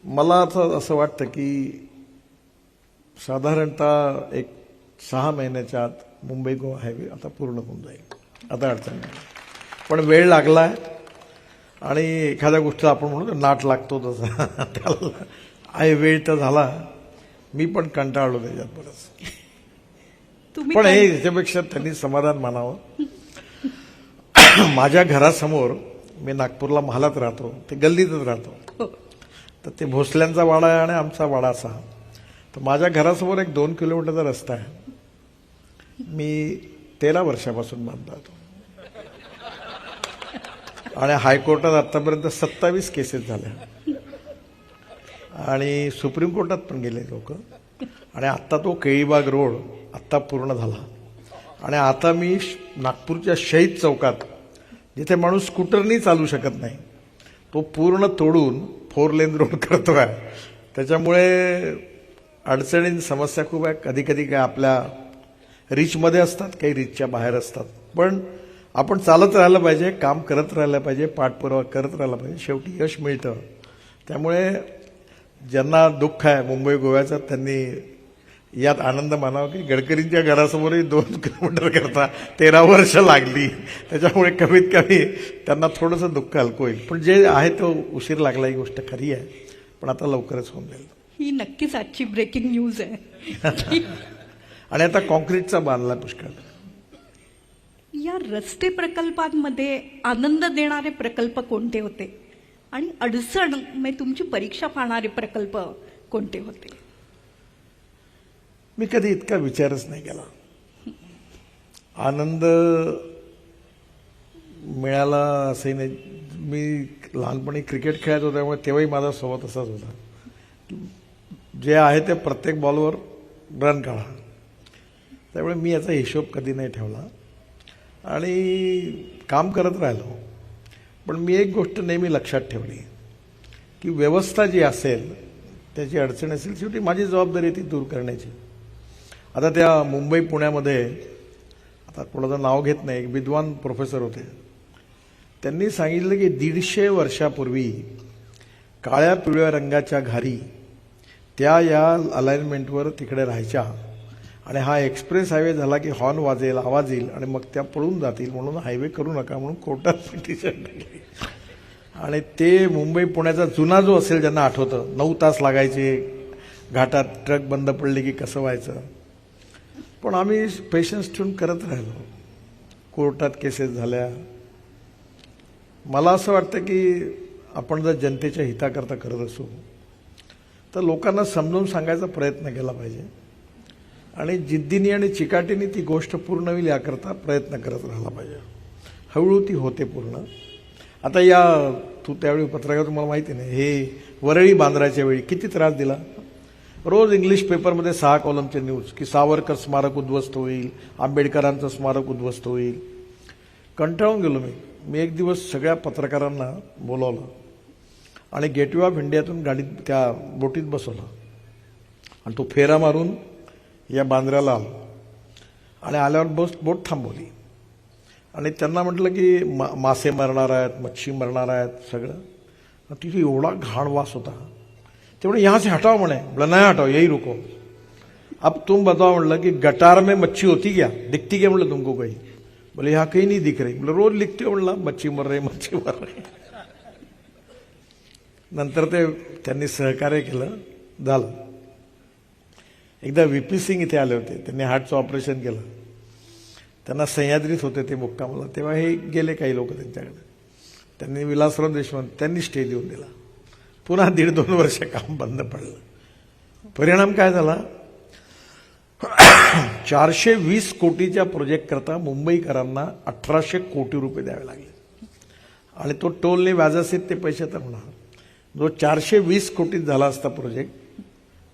मला आता असं वाटतं की साधारणतः एक 6 महिन्याच्या आत मुंबई गोवा हायवे आता पूर्ण होऊन जाईल. आता अडचण नाही, पण वेळ लागला आहे. आणि एखाद्या गोष्टीला आपण म्हणतो नाट लागतो तसा त्याला आहे, वेळ तर झाला. मी पण कंटाळलो त्याच्यात बरंच, तुम्ही पण हे याच्यापेक्षा त्यांनी समाधान मानावं. माझ्या घरासमोर, मी नागपूरला महालात राहतो, ते गल्लीतच राहतो, हो. तर ते भोसल्यांचा वाडा आहे आणि आमचा वाडा असा. तर माझ्या घरासमोर एक 2 किलोमीटरचा रस्ता आहे. मी 13 वर्षापासून बांधतो आणि हायकोर्टात आतापर्यंत 27 केसेस झाल्या आणि सुप्रीम कोर्टात पण गेले लोक. आणि आत्ता तो केळीबाग रोड आत्ता पूर्ण झाला. आणि आता मी नागपूरच्या शहीद चौकात, जिथे माणूस स्कूटरनी चालू शकत नाही, तो पूर्ण तोडून 4 लेन रोड करतोय. त्याच्यामुळे अडचणी समस्या खूप आहे. कधी कधी काय आपल्या रीचमध्ये असतात, काही रीचच्या बाहेर असतात. पण आपण चालत राहिलं पाहिजे, काम करत राहिलं पाहिजे, पाठपुरावा करत राहिला पाहिजे, शेवटी यश मिळतं. त्यामुळे ज्यांना दुःख आहे मुंबई गोव्याचं, त्यांनी यात आनंद मानावा की गडकरींच्या घरासमोरही 2 किलोमीटर करता 13 वर्ष लागली. त्याच्यामुळे कमीत कमी त्यांना थोडंसं दुःख हलकं होईल. पण जे आहे तो उशीर लागला, ही गोष्ट खरी आहे, पण आता लवकरच होऊन जाईल. ही नक्कीच आजची ब्रेकिंग न्यूज आहे. आणि आता कॉन्क्रीटचा बांधला पुष्कळ. या रस्ते प्रकल्पांमध्ये आनंद देणारे प्रकल्प कोणते होते आणि अडचण म्हणजे तुमची परीक्षा पाहणारे प्रकल्प कोणते होते? मी कधी इतका विचारच नाही केला. आनंद मिळाला असंही नाही. मी लहानपणी क्रिकेट खेळत होतो, त्यामुळे तेव्हाही माझा स्वभाव तसाच होता. जे आहे ते प्रत्येक बॉलवर रन काढा. त्यामुळे मी याचा हिशोब कधी नाही ठेवला आणि काम करत राहिलो. पण मी एक गोष्ट नेहमी लक्षात ठेवली की व्यवस्था जी असेल, त्याची अडचण असेल, शेवटी माझी जबाबदारी ती दूर करण्याची. आता त्या मुंबई पुण्यामध्ये, आता कोणाचं नाव घेत नाही, एक विद्वान प्रोफेसर होते. त्यांनी सांगितलं की 150 वर्षापूर्वी काळ्या पिवळ्या रंगाच्या घारी त्या या अलाइनमेंटवर तिकडे राहायच्या आणि हा एक्सप्रेस हायवे झाला की हॉर्न वाजेल, आवाज येईल आणि मग त्या पळून जातील, म्हणून हायवे करू नका म्हणून कोर्टात पिटिशन टाकली. आणि ते मुंबई पुण्याचा जुना जो असेल, ज्यांना आठवतं, 9 तास लागायचे घाटात, ट्रक बंद पडले की कसं व्हायचं. पण आम्ही पेशन्स ठेवून करत राहिलो. कोर्टात केसेस झाल्या. मला असं वाटतं की आपण जर जनतेच्या हिताकरता करत असू तर लोकांना समजून सांगायचा प्रयत्न केला पाहिजे आणि जिद्दीने आणि चिकाटीने ती गोष्ट पूर्ण होईल याकरता प्रयत्न करत राहिला पाहिजे. हळूहळू ती होते पूर्ण. आता तू त्यावेळी पत्रकार, तुम्हाला माहिती नाही, हे वरळी बांद्राच्या वेळी किती त्रास दिला. रोज इंग्लिश पेपरमध्ये 6 कॉलमचे न्यूज की सावरकर स्मारक उद्ध्वस्त होईल, आंबेडकरांचं स्मारक उद्ध्वस्त होईल. कंटाळून गेलो मी एक दिवस सगळ्या पत्रकारांना बोलावलं आणि गेटवे ऑफ इंडियातून गाडीत त्या बोटीत बसवलं आणि तो फेरा मारून या बांद्र्याला आलो. आणि आल्यावर बोट थांबवली आणि त्यांना म्हटलं की मासे मरणार आहेत, मच्छी मरणार आहेत, सगळं. तिथे एवढा घाण वास होता. ते म्हणे यहाँ से हटाओ, म्हणे. बोला नहीं हटाओ, यही रुको. अब तुम बताओ, म्हटलं की गटार में मच्छी होती क्या, दिखती क्या, म्हटलं तुमको कहीं. बोले यहाँ कहीं नहीं दिख रही. बोले रोज लिखते हो, म्हटलं मच्छी मर रही, मच्छी मर रही. नंतर त्यांनी सहकार्य केलं, झालं. एकदा व्हीपी सिंग इथे आले होते, त्यांनी हार्टचं ऑपरेशन केलं. त्यांना सह्याद्रीत होते ते मुक्कामाला, तेव्हा हे गेले काही लोक त्यांच्याकडे. त्यांनी विलासराव देशमुख, त्यांनी स्टे देऊन दिला. पुन्हा 1.5-2 वर्ष काम बंद पडलं. परिणाम काय झाला, 420 कोटीच्या प्रोजेक्ट करता मुंबईकरांना 1800 कोटी रुपये द्यावे लागले. आणि तो टोलने व्याजासहित ते पैसे तर होणार. जो 420 कोटीत झाला असता प्रोजेक्ट,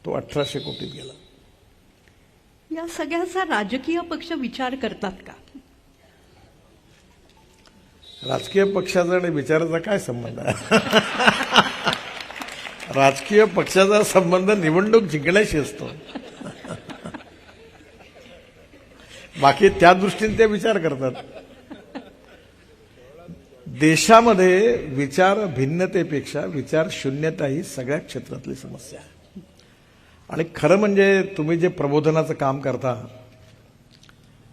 तो 1800 कोटीत गेला. या सगळ्याचा राजकीय पक्ष विचार करतात का? राजकीय पक्षाचा आणि विचाराचा काय संबंध आहे? राजकीय पक्षाचा संबंध निवडणूक जिंकण्याशी असतो. बाकी त्या दृष्टीने ते विचार करतात. देशामध्ये विचार भिन्नतेपेक्षा विचार शून्यता ही सगळ्या क्षेत्रातली समस्या आहे. आणि खरं म्हणजे तुम्ही जे प्रबोधनाचं काम करता,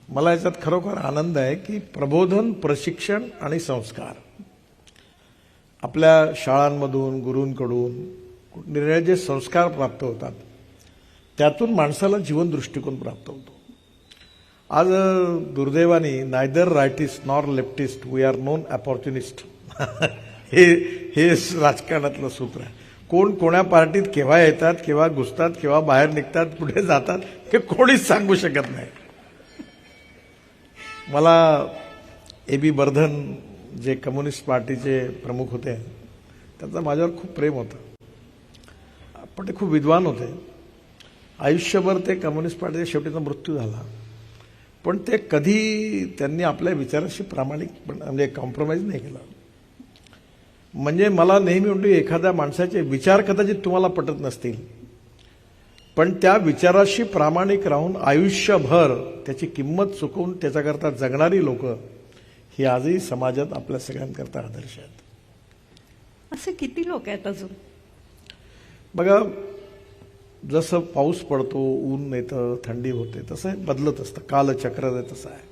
मला याच्यात खरोखर आनंद आहे की प्रबोधन, प्रशिक्षण आणि संस्कार आपल्या शाळांमधून, गुरूंकडून निरनिराळे जे संस्कार प्राप्त होतात त्यातून माणसाला जीवन दृष्टिकोन प्राप्त होतो. आज दुर्दैवाने neither rightist nor leftist we are known opportunist हे राजकारणातलं सूत्र आहे. कोण कोण्या पार्टीत केव्हा येतात, केव्हा घुसतात, केव्हा बाहेर निघतात, पुढे जातात हे कोणीच सांगू शकत नाही. मला ए.बी. बर्धन जे कम्युनिस्ट पार्टीचे प्रमुख होते त्यांचं माझ्यावर खूप प्रेम होतं, पण ते खूप विद्वान होते. आयुष्यभर ते कम्युनिस्ट पार्टीच्या शेवटीचा मृत्यू झाला, पण ते कधी त्यांनी आपल्या विचाराशी प्रामाणिक म्हणजे कॉम्प्रोमाइज नाही केला. म्हणजे मला नेहमी म्हणतो एखाद्या माणसाचे विचार कदाचित तुम्हाला पटत नसतील, पण त्या विचाराशी प्रामाणिक राहून आयुष्यभर त्याची किंमत चुकवून त्याच्याकरता जगणारी लोक ही आजही समाजात आपल्या सगळ्यांकरता आदर्श आहेत. असे किती लोक आहेत अजून? बघा, जसं पाऊस पडतो, ऊन येतं, थंडी होते, तसं हे बदलत असतं. कालचक्र तसं आहे,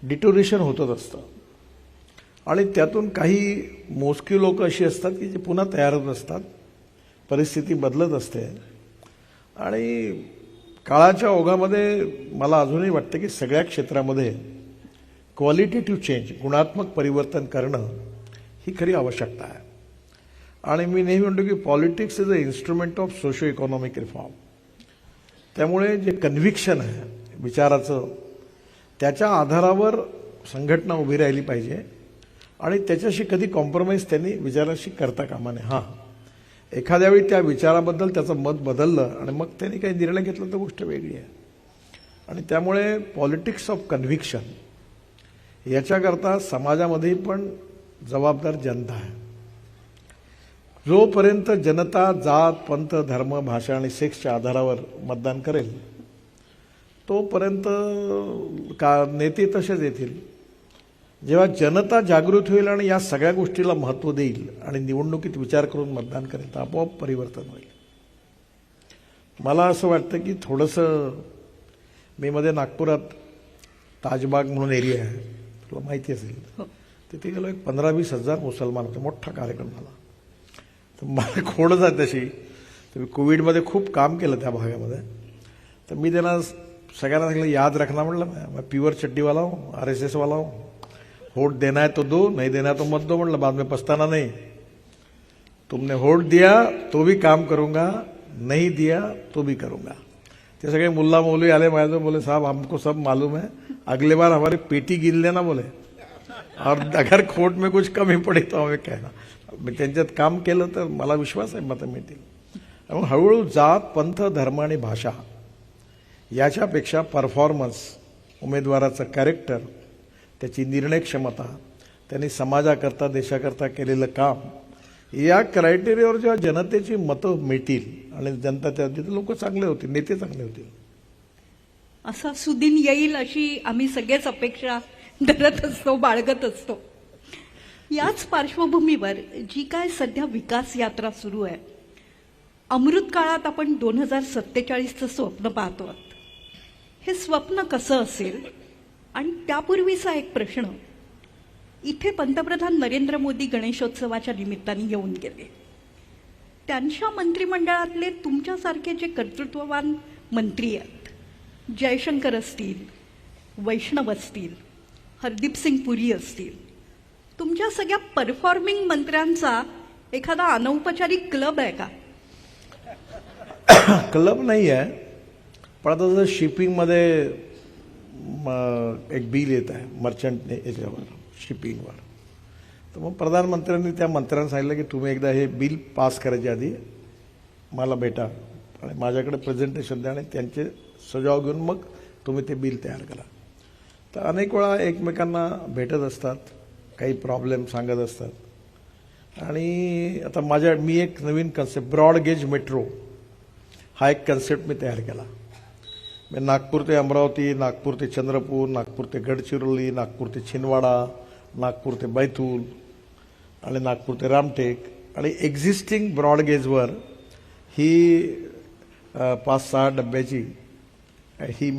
डिटोरेशन होतच असतं. आणि त्यातून काही मोजकी लोक अशी असतात की जे पुन्हा तयार होत असतात. परिस्थिती बदलत असते आणि काळाच्या ओघामध्ये मला अजूनही वाटतं की सगळ्या क्षेत्रामध्ये क्वालिटेटिव्ह चेंज, गुणात्मक परिवर्तन करणं ही खरी आवश्यकता आहे. आणि मी नेहमी म्हणतो की politics is a instrument of socio economic reform. त्यामुळे जे कन्व्हिक्शन आहे विचाराचं, त्याच्या आधारावर संघटना उभी राहिली पाहिजे आणि त्याच्याशी कधी कॉम्प्रोमाइज त्यांनी विचाराशी करता कामा नये. हां, एखाद्या वेळी त्या विचाराबद्दल त्याचं मत बदललं आणि मग त्यांनी काही निर्णय घेतला तर गोष्ट वेगळी आहे. आणि त्यामुळे पॉलिटिक्स ऑफ कन्व्हिक्शन याच्याकरता समाजामध्ये पण जबाबदार जनता आहे. जोपर्यंत जनता जात, पंथ, धर्म, भाषा आणि सेक्सच्या आधारावर मतदान करेल तोपर्यंत नेते तसेच येतील. जेव्हा जनता जागृत होईल आणि या सगळ्या गोष्टीला महत्त्व देईल आणि निवडणुकीत विचार करून मतदान करेल तर आपोआप परिवर्तन होईल. मला असं वाटतं की थोडंसं मी मध्ये नागपुरात ताजबाग म्हणून एरिया आहे, तुला माहिती असेल, तिथे गेलो. एक 15-20 हजार मुसलमान होते, मोठा कार्यक्रम झाला. तर मला खोडच आहे तशी. तर मी कोविडमध्ये खूप काम केलं त्या भागामध्ये. तर मी त्यांना सगळ्यांना सांगितलं, याद रखना म्हटलं, मैं प्युअर चड्डीवाला हूँ, RSS वाला हूँ, वोट देना है तो दो, नहीं देना है तो मत दो म्हटलं, बाद में पछताना नहीं. तुमने वोट दिया तो भी काम करूंगा, नहीं दिया तो भी करूंगा. ते सगळे मुल्ला मौलवी आले माझ्याजवळ, बोले साहब हमको सब मालूम है, अगले बार हमारी पेटी गिन लेना बोले, और अगर खोट में कुछ कमी पड़ी तो हमें कहना. मी त्यांच्यात काम केलं तर मला विश्वास आहे मतं मिळतील. मग हळूहळू जात, पंथ, धर्म आणि भाषा याच्यापेक्षा परफॉर्मन्स, उमेदवाराचं कॅरेक्टर, त्याची निर्णय क्षमता, त्यांनी समाजाकरता, देशाकरता केलेलं काम, या क्रायटेरियावर जेव्हा जनतेची मतं मिळतील आणि जनता त्या लोक चांगले होतील, नेते चांगले होतील. असा सुदिन येईल अशी आम्ही सगळेच अपेक्षा धरत असतो, बाळगत असतो. याच पार्श्वभूमीवर जी काय सध्या विकास यात्रा सुरू आहे, अमृत काळात आपण 2047चं स्वप्न पाहतो. हे स्वप्न कसं असेल? आणि त्यापूर्वीचा एक प्रश्न, इथे पंतप्रधान नरेंद्र मोदी गणेशोत्सवाच्या निमित्ताने येऊन गेले. त्यांच्या मंत्रिमंडळातले तुमच्यासारखे जे कर्तृत्ववान मंत्री आहेत, जयशंकर असतील, वैष्णव असतील, हरदीप सिंग पुरी असतील, तुमच्या सगळ्या परफॉर्मिंग मंत्र्यांचा एखादा अनौपचारिक क्लब आहे का? क्लब नाही आहे, पण आता जसं शिपिंगमध्ये एक बिल येत आहे मर्चंट याच्यावर, शिपिंगवर, तर मग प्रधानमंत्र्यांनी त्या मंत्र्यांना सांगितलं की तुम्ही एकदा हे बिल पास करायच्या आधी मला भेटा आणि माझ्याकडे प्रेझेंटेशन द्या आणि त्यांचे सुझाव घेऊन मग तुम्ही ते बिल तयार करा. तर अनेक वेळा एकमेकांना भेटत असतात, काही प्रॉब्लेम सांगत असतात. आणि आता मी एक नवीन कन्सेप्ट, ब्रॉड गेज मेट्रो हा एक कन्सेप्ट मी तयार केला. मी नागपूर ते अमरावती, नागपूर ते चंद्रपूर, नागपूर ते गडचिरोली, नागपूर ते छिंदवाडा, नागपूर ते बैतूल आणि नागपूर ते रामटेक आणि एक्झिस्टिंग ब्रॉडगेजवर ही 5-6 डब्याची ही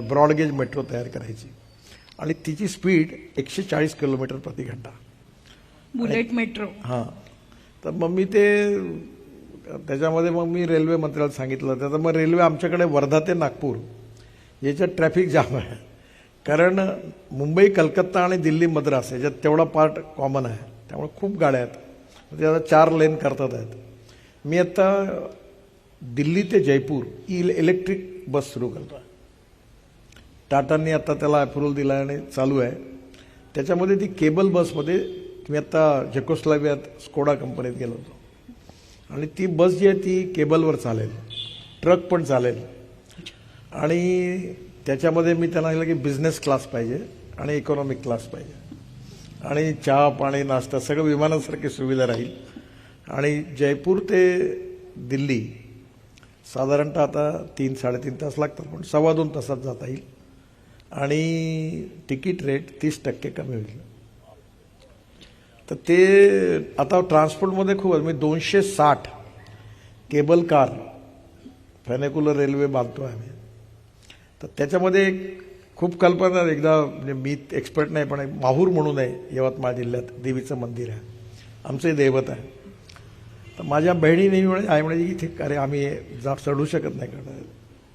ब्रॉडगेज मेट्रो तयार करायची आणि तिची स्पीड 140 किलोमीटर प्रति घंटा. Bullet metro. हां, तर मग मी त्याच्यामध्ये मग मी रेल्वे मंत्र्याला सांगितलं. त्याचं मग रेल्वे आमच्याकडे वर्धा ते नागपूर याच्यात ट्रॅफिक जाम आहे, कारण मुंबई, कलकत्ता आणि दिल्ली, मद्रास याच्यात तेवढा पार्ट कॉमन आहे, त्यामुळे खूप गाड्या आहेत. म्हणजे आता 4 लेन करतात आहेत. मी आता दिल्ली ते जयपूर इलेक्ट्रिक बस सुरू करतो आहे. टाटांनी आता त्याला अप्रुव्हल दिला आणि चालू आहे. त्याच्यामध्ये ती केबल बसमध्ये मी आता जेकोस्लोवाकियात स्कोडा कंपनीत गेलो होतो आणि ती बस जी आहे ती केबलवर चालेल, ट्रक पण चालेल आणि त्याच्यामध्ये मी त्यांना सांगितलं की बिझनेस क्लास पाहिजे आणि इकॉनॉमिक क्लास पाहिजे आणि चहा पाणी नाश्ता सगळं विमानासारखी सुविधा राहील. आणि जयपूर ते दिल्ली साधारणतः आता 3-3.5 तास लागतात, पण 2.25 तासात जाता येईल आणि तिकीट रेट 30% कमी होईल. तर ते आता ट्रान्सपोर्टमध्ये खूप मी 260 केबल कार फॅनेक्युलर रेल्वे बांधतो आहे आम्ही. तर त्याच्यामध्ये खूप कल्पना. एकदा म्हणजे मी एक्सपर्ट नाही, पण माहूर म्हणून आहे यवतमाळ जिल्ह्यात, देवीचं मंदिर आहे, आमचंही दैवत आहे. तर माझ्या बहिणीने आई म्हणायची की इथे अरे आम्ही चढू शकत नाही कारण,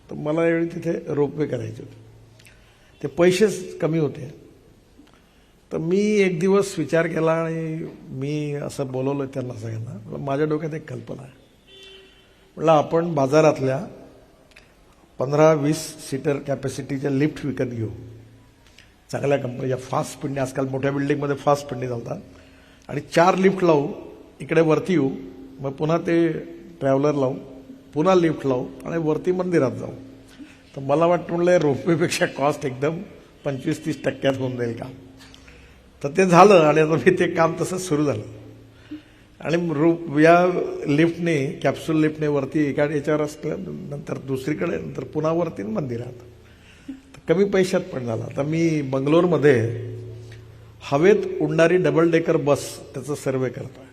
तर मला यावेळी तिथे रोपवे करायचे होते. ते पैसेच कमी होते. तर मी एक दिवस विचार केला आणि मी असं बोलवलं त्यांना सगळ्यांना. माझ्या डोक्यात एक कल्पना आहे. म्हटलं आपण बाजारातल्या 15-20 सीटर कॅपॅसिटीच्या लिफ्ट विकत घेऊ, चांगल्या कंपनीच्या, फास्ट स्पीडने. आजकाल मोठ्या बिल्डिंगमध्ये फास्ट स्पीडने चालतात. आणि 4 लिफ्ट लावू, इकडे वरती येऊ, मग पुन्हा ते ट्रॅव्हलर लावू, पुन्हा लिफ्ट लावू आणि वरती मंदिरात जाऊ. तर मला वाटतं म्हणलं रोपवेपेक्षा कॉस्ट एकदम 25-30% होऊन जाईल काम. तर ते झालं आणि आता मी ते काम तसंच सुरू झालं. आणि या लिफ्टने, कॅप्सूल लिफ्टने वरती एका याच्यावर असलं, नंतर दुसरीकडे, नंतर पुन्हा वरती मंदिरात. तर कमी पैशात पण झाला. आता मी बंगलोरमध्ये हवेत उडणारी डबल डेकर बस त्याचा सर्वे करतोय.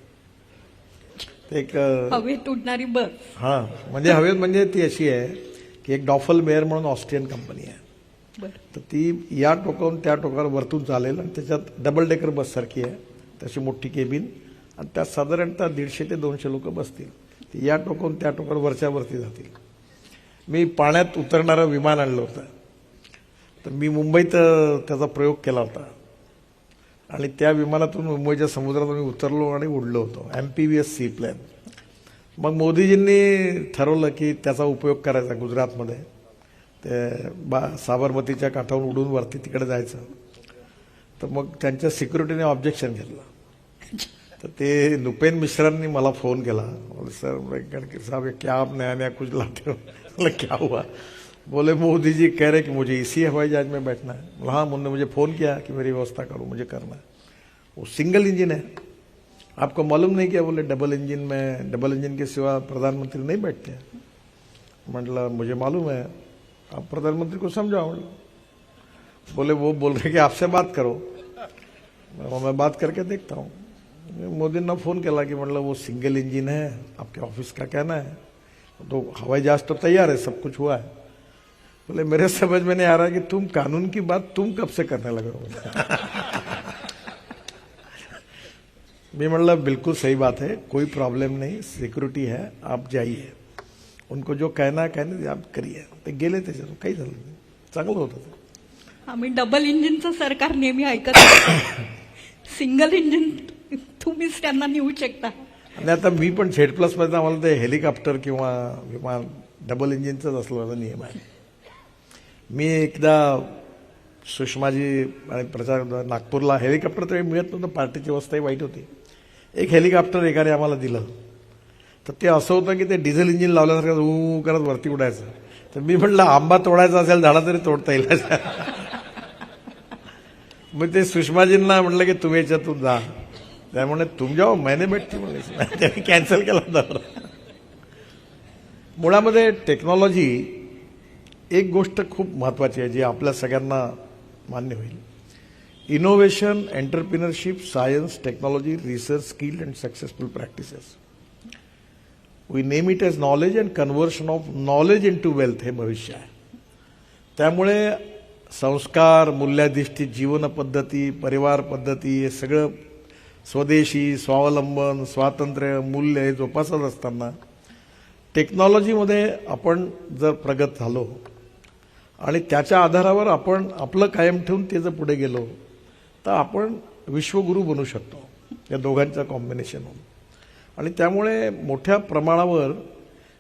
एक हवेत उडणारी बस. हां, म्हणजे हवेत म्हणजे ती अशी आहे की एक डॉफल मेअर म्हणून ऑस्ट्रियन कंपनी आहे. तर ती या टोकावरून त्या टोकावर वरतून चालेल आणि त्याच्यात डबल डेकर बस सारखी आहे, तशी मोठी केबिन, आणि त्यात साधारणतः 150 ते 200 लोक बसतील. ती या टोकावरून त्या टोकावर वरच्या वरती जातील. मी पाण्यात उतरणारं विमान आणलं होतं. तर मी मुंबईत त्याचा प्रयोग केला होता आणि त्या विमानातून मुंबईच्या समुद्रात मी उतरलो आणि उडलो होतो, MPVS सी प्लॅन. मग मोदीजींनी ठरवलं की त्याचा उपयोग करायचा गुजरातमध्ये, ते साबरमतीच्या काठावरून उडून वरती तिकडे जायचं. तर मग त्यांच्या सिक्युरिटीने ऑब्जेक्शन घेतलं. तर ते नुपेन मिश्रांनी मला फोन केला. सर गडकरी साहब क्या आप नया नया कुछ लाते हो? बोले क्या हुआ? बोले मोदी जी कह रहे कि मुझे इसी हवाई जहाज में बैठना है. बोला हाँ, उन्होंने मुझे फ़ोन किया कि मेरी व्यवस्था करो, मुझे करना है. वो सिंगल इंजन है, आपको मालूम नहीं क्या? बोले डबल इंजन के सिवा प्रधानमंत्री नहीं बैठते. मतलब मुझे मालूम है, आप प्रधानमंत्री को समझाओ. बोले वो बोल रहे कि आपसे बात करो. मैं बात करके देखता हूँ. मोदी ने फोन किया कि मतलब वो सिंगल इंजन है, आपके ऑफिस का कहना है, तो हवाई जहाज तो तैयार है, सब कुछ हुआ है. बोले मेरे समझ में नहीं आ रहा कि तुम कानून की बात तुम कब से करने लगे हो. मैं मतलब बिल्कुल सही बात है, कोई प्रॉब्लम नहीं, सिक्युरिटी है, आप जाइए, उनको जो कहना है कहने आप करिए. ते गेले त्याच्यातून काही झालं नाही, चांगलं होतं ते. आम्ही डबल इंजिनचं सरकार नेहमी ऐकत सिंगल इंजिन तुम्हीच त्यांना नेऊ शकता. आणि आता मी पण Z+ मध्ये आम्हाला ते हेलिकॉप्टर किंवा विमान डबल इंजिनचंच असलेला नियम आहे. मी एकदा सुषमाजी आणि प्रचार नागपूरला हेलिकॉप्टर तरी मिळत नव्हतं, पार्टीची अवस्थाही वाईट होती. एक हेलिकॉप्टर एकाने आम्हाला दिलं. तर ते असं होतं की ते डिझेल इंजिन लावल्यासारखं ऊ करत वरती उडायचं. तर मी म्हटलं आंबा तोडायचा असेल झाडा तरी तोडता येईल. मग ते सुषमाजींना म्हटलं की तुम्ही याच्यातून जा. त्यामुळे तुम जाओ मैंने बैठती म्हणायचं, त्यांनी कॅन्सल केला होता. मुळामध्ये टेक्नॉलॉजी एक गोष्ट खूप महत्वाची आहे जी आपल्या सगळ्यांना मान्य होईल. innovation, entrepreneurship, science, technology, research, skill and successful practices. We name it as knowledge and conversion of knowledge into wealth हे भविष्य आहे. त्यामुळे संस्कार, मूल्याधिष्ठित जीवन पद्धती, परिवार पद्धती हे सगळं स्वदेशी, स्वावलंबन, स्वातंत्र्य, मूल्य हे जोपासत असताना टेक्नॉलॉजीमध्ये आपण जर प्रगत झालो आणि त्याच्या आधारावर आपण आपलं कायम ठेवून ते जर पुढे गेलो तर आपण विश्वगुरू बनू शकतो या दोघांचं कॉम्बिनेशन होऊन. आणि त्यामुळे मोठ्या प्रमाणावर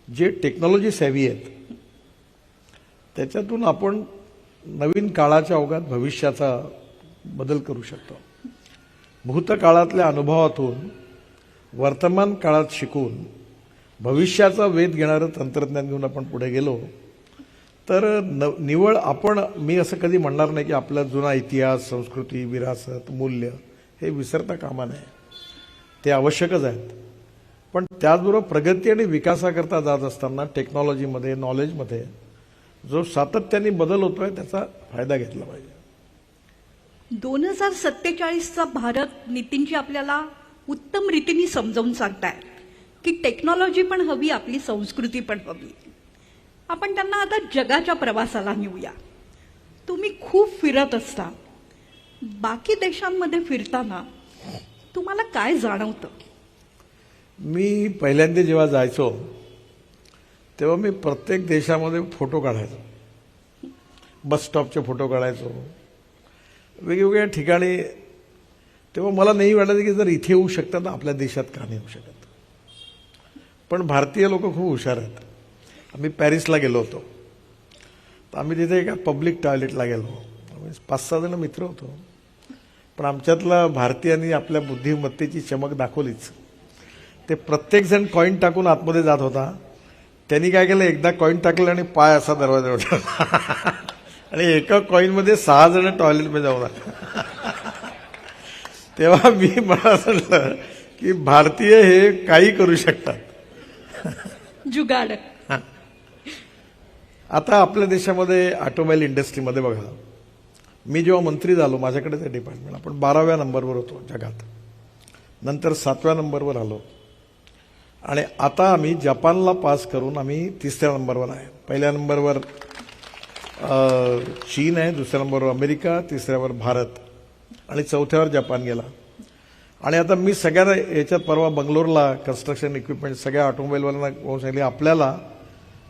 जे टेक्नॉलॉजी सेव्ही आहेत त्याच्यातून आपण नवीन काळाच्या ओघात भविष्याचा बदल करू शकतो. भूतकाळातल्या अनुभवातून वर्तमान काळात शिकून भविष्याचा वेध घेणारं तंत्रज्ञान घेऊन आपण पुढे गेलो तर निवळ आपण मी असं कधी म्हणणार नाही की आपला जुना इतिहास, संस्कृती, विरासत, मूल्य हे विसरता कामा नये. ते आवश्यकच आहेत. पण त्याचबरोबर प्रगती आणि विकासाकरता जात असताना टेक्नॉलॉजीमध्ये, नॉलेजमध्ये जो सातत्याने बदल होतोय त्याचा फायदा घेतला पाहिजे. 2047चा भारत नितीनजी आपल्याला उत्तम रीतीने समजावून सांगतायत की टेक्नॉलॉजी पण हवी, आपली संस्कृती पण हवी. आपण त्यांना आता जगाच्या प्रवासाला नेऊया. तुम्ही खूप फिरत असता. बाकी देशांमध्ये फिरताना तुम्हाला काय जाणवतं? मी पहिल्यांदा जेव्हा जायचो तेव्हा मी प्रत्येक देशामध्ये फोटो काढायचो. बस स्टॉपचे फोटो काढायचो, वेगवेगळ्या ठिकाणी. तेव्हा मला नाही वाटायचं की जर इथे येऊ शकतात तर आपल्या देशात का नाही येऊ शकत. पण भारतीय लोक खूप हुशार आहेत. आम्ही पॅरिसला गेलो होतो तर आम्ही तिथे एका पब्लिक टॉयलेटला गेलो. आम्ही 5-6 जण मित्र होतो. पण आमच्यातला भारतीयांनी आपल्या बुद्धिमत्तेची चमक दाखवलीच. ते प्रत्येकजण कॉईन टाकून आतमध्ये जात होता. त्यांनी काय केलं, एकदा कॉईन टाकलं आणि पाय असा दरवाजावर ठेवला आणि एका कॉईनमध्ये 6 जण टॉयलेटमध्ये जाऊन आले. तेव्हा मी मला म्हटलं की भारतीय हे काही करू शकतात. जुगाड. आता आपल्या देशामध्ये ऑटोमोबाईल इंडस्ट्रीमध्ये बघा, मी जेव्हा मंत्री झालो माझ्याकडे ते डिपार्टमेंट आपण 12व्या नंबरवर होतो जगात. नंतर 7व्या नंबरवर आलो आणि आता आम्ही जपानला पास करून आम्ही 3ऱ्या नंबरवर आहे. पहिल्या नंबरवर चीन आहे, दुसऱ्या नंबरवर अमेरिका, तिसऱ्यावर भारत आणि चौथ्यावर जपान गेला. आणि आता मी सगळ्या याच्यात परवा बंगलोरला कन्स्ट्रक्शन इक्विपमेंट सगळ्या ऑटोमोबाईलवाल्यांना सांगितले आपल्याला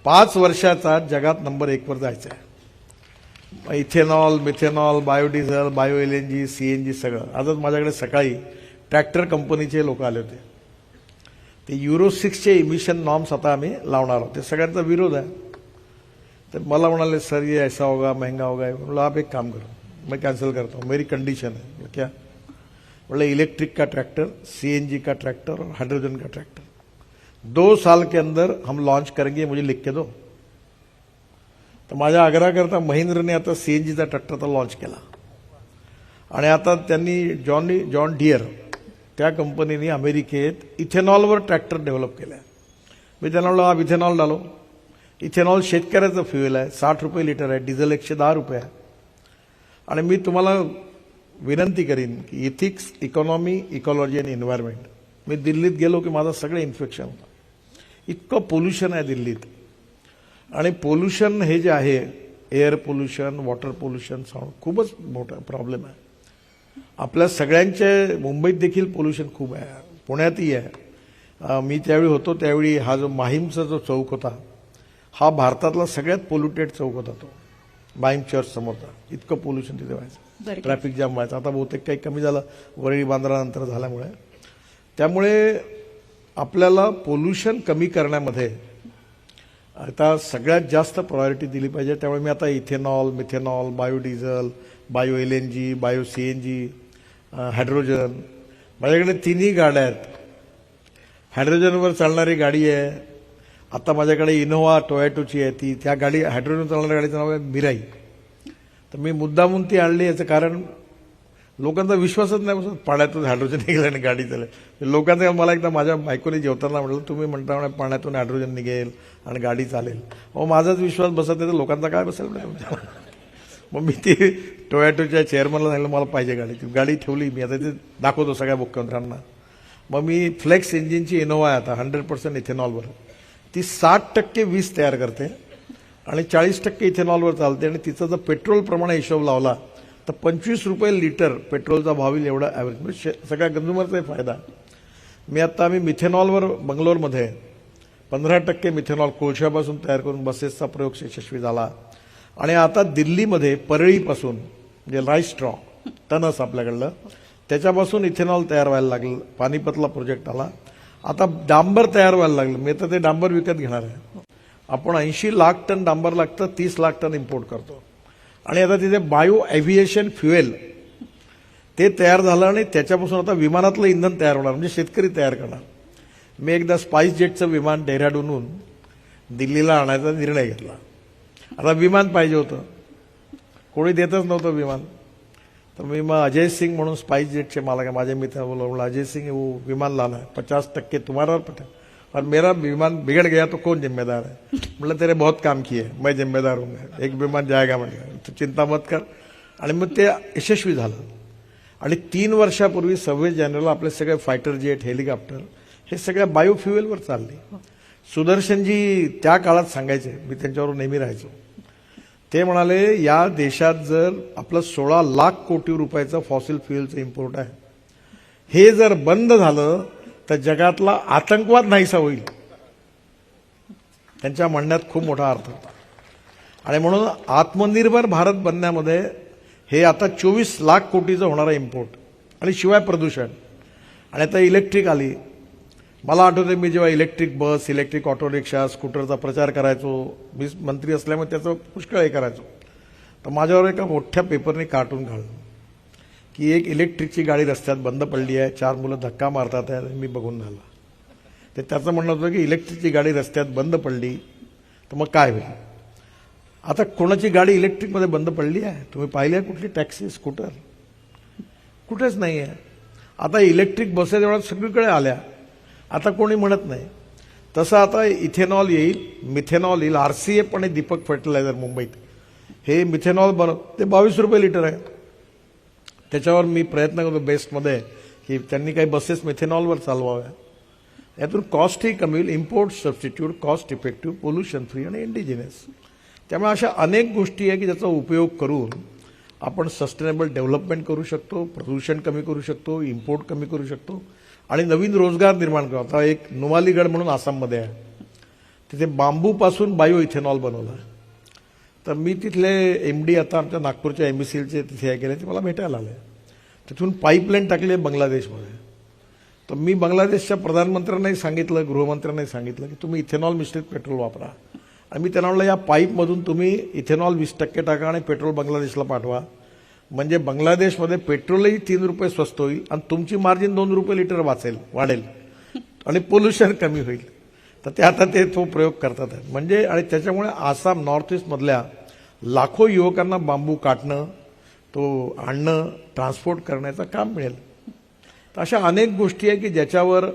5 वर्षाचा जगात नंबर 1 वर जायचं आहे. Ethanol, methanol, biodiesel, bio LNG, CNG सगळं. आजच माझ्याकडे सकाळी ट्रॅक्टर कंपनीचे लोक आले होते. ते युरो 6चे इमिशन नॉर्म्स आता आम्ही लावणार आहोत. ते सगळ्यांचा विरोध आहे. तर मला म्हणाले सर ये ऐसा होगा, महंगा होगा. बोला आप एक काम करो, मैं कैंसिल करता हूँ, मेरी कंडीशन है. क्या बोले, इलेक्ट्रिक का ट्रैक्टर, CNG का ट्रैक्टर और हाइड्रोजन का ट्रैक्टर 2 साल के अंदर हम लॉन्च करेंगे, मुझे लिख के दो. तर माझ्या आग्रह करता महिंद्रने आता CNGचा ट्रॅक्टर तर लॉन्च केला आणि आता त्यांनी जॉन डियर त्या कंपनीने अमेरिकेत इथेनॉलवर ट्रॅक्टर डेव्हलप केला. मी त्यांना म्हणलं आप इथेनॉल डालो. इथेनॉल शेतकऱ्याचं फ्युएल आहे, 60 रुपये लिटर आहे, डिझेल 110 रुपये आहे. आणि मी तुम्हाला विनंती करीन की इथिक्स, इकॉनॉमी, इकॉलॉजी आणि एन्व्हायरमेंट. मी दिल्लीत गेलो की माझं सगळं इन्फेक्शन होतं. इतकं पोल्युशन आहे दिल्लीत. आणि पोल्युशन हे जे आहे, air pollution, water pollution, sound खूपच मोठा प्रॉब्लेम आहे. आपल्या सगळ्यांचे मुंबईत देखील पोल्युशन खूप आहे, पुण्यातही आहे. मी त्यावेळी होतो त्यावेळी हा जो माहीमचा जो चौक होता हा भारतातला सगळ्यात पोल्युटेड चौक होता. तो माहीम चर्च समोरचा. इतकं पोल्युशन तिथे व्हायचं, ट्रॅफिक जाम व्हायचं. आता बहुतेक काही कमी झालं वरळी बांद्रानंतर झाल्यामुळे. त्यामुळे आपल्याला पोल्युशन कमी करण्यामध्ये आता सगळ्यात जास्त प्रायोरिटी दिली पाहिजे. त्यामुळे मी आता ethanol, methanol, biodiesel, bio LNG, bio CNG, hydrogen, माझ्याकडे 3ही गाड्या आहेत. हायड्रोजनवर चालणारी गाडी आहे. आता माझ्याकडे इनोव्हा टोयोटोची आहे, ती त्या गाडी हायड्रोजन चालणाऱ्या गाडीचं नाव आहे मिराई. तर मी मुद्दामून ती आणली. याचं कारण लोकांचा विश्वासच नाही बसत पाण्यातून हायड्रोजन निघेल आणि गाडी चालेल. लोकांचं मला एकदा माझ्या बायकोने जेवताना म्हटलं तुम्ही म्हणता पाण्यातून हायड्रोजन निघेल आणि गाडी चालेल. माझाच विश्वास बसत नाही तर लोकांचा काय बसेल. मग मी ती टोयॅटोच्या चेअरमनला सांगितलं मला पाहिजे गाडी. ती गाडी ठेवली मी, आता ते दाखवतो सगळ्या मुख्यमंत्र्यांना. मग मी फ्लेक्स इंजिनची इनोव्हा आहे आता 100% इथेनॉलवर. ती 60% वीज तयार करते आणि 40% इथेनॉलवर चालते. आणि तिचा जर पेट्रोल प्रमाणे हिशोब लावला तर 25 रुपये लिटर पेट्रोलचा भाव येईल एवढा ॲव्हरेज. म्हणजे सगळ्या कंझ्युमरचा फायदा. आम्ही मिथेनॉलवर बंगलोरमध्ये 15% मिथेनॉल कोळशापासून तयार करून बसेसचा प्रयोग यशस्वी झाला. आणि आता दिल्लीमध्ये परळीपासून म्हणजे राईस स्ट्रॉ टनस आपल्याकडलं त्याच्यापासून इथेनॉल तयार व्हायला लागलं. पानिपतला प्रोजेक्ट आला. आता डांबर तयार व्हायला लागलं. मी तर ते डांबर विकत घेणार आहे. आपण 80 लाख टन डांबर लागतं, 30 लाख टन इम्पोर्ट करतो. आणि आता तिथे बायो एव्हिएशन फ्युएल ते तयार झालं आणि त्याच्यापासून आता विमानातलं इंधन तयार होणार. म्हणजे शेतकरी तयार करणार. मी एकदा स्पाइस जेटचं विमान डेहराडूनहून दिल्लीला आणायचा निर्णय घेतला. आता विमान पाहिजे होतं, कोणी देतच नव्हतं विमान. तर मी मग अजय सिंग म्हणून स्पाइस जेटचे मालक आहे, माझे मित्र बोलवलं, अजय सिंग वो विमान लाना है, 50% तुम्हारा और मेरा विमान बिगड़ गया तो कौन जिम्मेदार है. मतलब तेरे बहुत काम किए, मैं जिम्मेदार हूँ, एक विमान जाएगा म्हटलं, तू चिंता मत कर. आणि मग ते यशस्वी झालं. आणि 3 वर्षापूर्वी 26 जानेवारीला आपले सगळे फायटर जेट, हेलिकॉप्टर हे सगळ्या बायोफ्युएलवर चालले. सुदर्शनजी त्या काळात सांगायचे, मी त्यांच्यावर नेहमी राहायचो. ते म्हणाले या देशात जर आपलं 16 लाख कोटी रुपयाचं फॉसिल फ्युएलचं इम्पोर्ट आहे, हे जर बंद झालं तर जगातला आतंकवाद नाहीसा होईल. त्यांच्या म्हणण्यात खूप मोठा अर्थ होता. आणि म्हणून आत्मनिर्भर भारत बनण्यामध्ये हे आता 24 लाख कोटीचं होणारं इम्पोर्ट आणि शिवाय प्रदूषण. आणि आता इलेक्ट्रिक आली. मला आठवते मी जेव्हा electric bus, electric auto rickshaw, स्कूटरचा प्रचार करायचो, मी मंत्री असल्यामुळे त्याचं पुष्कळ हे करायचो. तर माझ्यावर एका मोठ्या पेपरने कार्टून काढलं की एक इलेक्ट्रिकची गाडी रस्त्यात बंद पडली आहे, 4 मुलं धक्का मारतात आहे. मी बघून झाला. ते त्याचं म्हणणं होतं की इलेक्ट्रिकची गाडी रस्त्यात बंद पडली तर मग काय होईल. आता कोणाची गाडी इलेक्ट्रिकमध्ये बंद पडली आहे तुम्ही पाहिली आहे कुठली टॅक्सी, स्कूटर? कुठेच नाही आहे. आता इलेक्ट्रिक बसेस एवढ्या सगळीकडे आल्या, आता कोणी म्हणत नाही. तसं आता इथेनॉल येईल, मिथेनॉल येईल. RCF आणि दीपक फर्टिलायझर मुंबईत हे मिथेनॉल ते 22 रुपये लिटर आहे. त्याच्यावर मी प्रयत्न करतो बेस्टमध्ये की त्यांनी काही बसेस मिथेनॉलवर चालवाव्या. यातून कॉस्टही कमी होईल. Import substitute, cost effective, pollution free आणि इंडिजिनस. त्यामुळे अशा अनेक गोष्टी आहे की ज्याचा उपयोग करून आपण सस्टेनेबल डेव्हलपमेंट करू शकतो, प्रदूषण कमी करू शकतो, इम्पोर्ट कमी करू शकतो आणि नवीन रोजगार निर्माण करू. आता एक नुमालीगड म्हणून आसाममध्ये आहे, तिथे बांबूपासून बायो इथेनॉल बनवलं. तर मी तिथले MD आता आमच्या नागपूरच्या MBCLचे तिथे गेले, ते मला भेटायला आले. तिथून पाईपलाईन टाकली आहे बांगलादेशमध्ये. तर मी बांगलादेशच्या प्रधानमंत्र्यांनाही सांगितलं, गृहमंत्र्यांनाही सांगितलं की तुम्ही इथेनॉल मिश्रित पेट्रोल वापरा. आणि मी त्यांना म्हटलं या पाईपमधून तुम्ही इथेनॉल 20% टाका आणि पेट्रोल बांगलादेशला पाठवा. म्हणजे बांगलादेशमध्ये पेट्रोलही 3 रुपये स्वस्त होईल आणि तुमची मार्जिन 2 रुपये लिटर वाढेल आणि पोल्युशन कमी होईल. तर ते आता तो प्रयोग करतात. म्हणजे आणि त्याच्यामुळे आसाम, नॉर्थ ईस्टमधल्या लाखो युवकांना बांबू काटणं, तो आणणं, ट्रान्सपोर्ट करण्याचं काम मिळेल. तर अशा अनेक गोष्टी आहे की ज्याच्यावर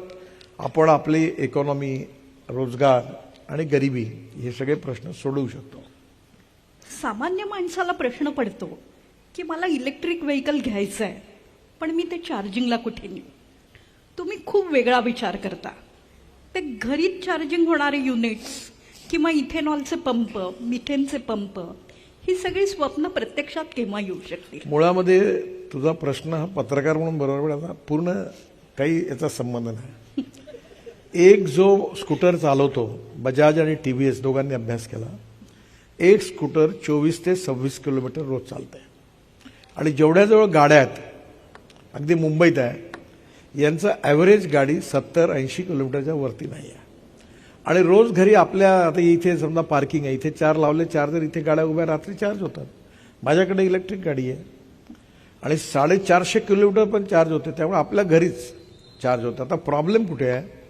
आपण आपली इकॉनॉमी, रोजगार आणि गरिबी हे सगळे प्रश्न सोडवू शकतो. सामान्य माणसाला प्रश्न पडतो की मला इलेक्ट्रिक व्हेकल घ्यायचं आहे, पण मी ते चार्जिंगला कुठे नेऊ. तुम्ही खूप वेगळा विचार करता. ते घरीच चार्जिंग होणारे युनिट्स किंवा इथेनॉलचे पंप, मिथेनचे पंप, ही सगळी स्वप्न प्रत्यक्षात केव्हा येऊ शकतील. मुळामध्ये तुझा प्रश्न हा पत्रकार म्हणून बरोबर आहे, पूर्ण काही याचा संबंध नाही. एक जो स्कूटर चालवतो, बजाज आणि TVS दोघांनी अभ्यास केला, एक स्कूटर 24 ते 26 किलोमीटर रोज चालते. आणि जेवढ्याजवळ गाड्या आहेत, अगदी मुंबईत आहे, यांचं ॲव्हरेज गाडी 70-80 किलोमीटरच्या वरती नाही आहे. आणि रोज घरी आपल्या आता इथे समजा पार्किंग आहे, इथे 4 लावले, चार्जर इथे गाड्या उभ्या रात्री चार्ज होतात. माझ्याकडे इलेक्ट्रिक गाडी आहे आणि 450 किलोमीटर पण चार्ज होते. त्यामुळे आपल्या घरीच चार्ज होतं. आता प्रॉब्लेम कुठे आहे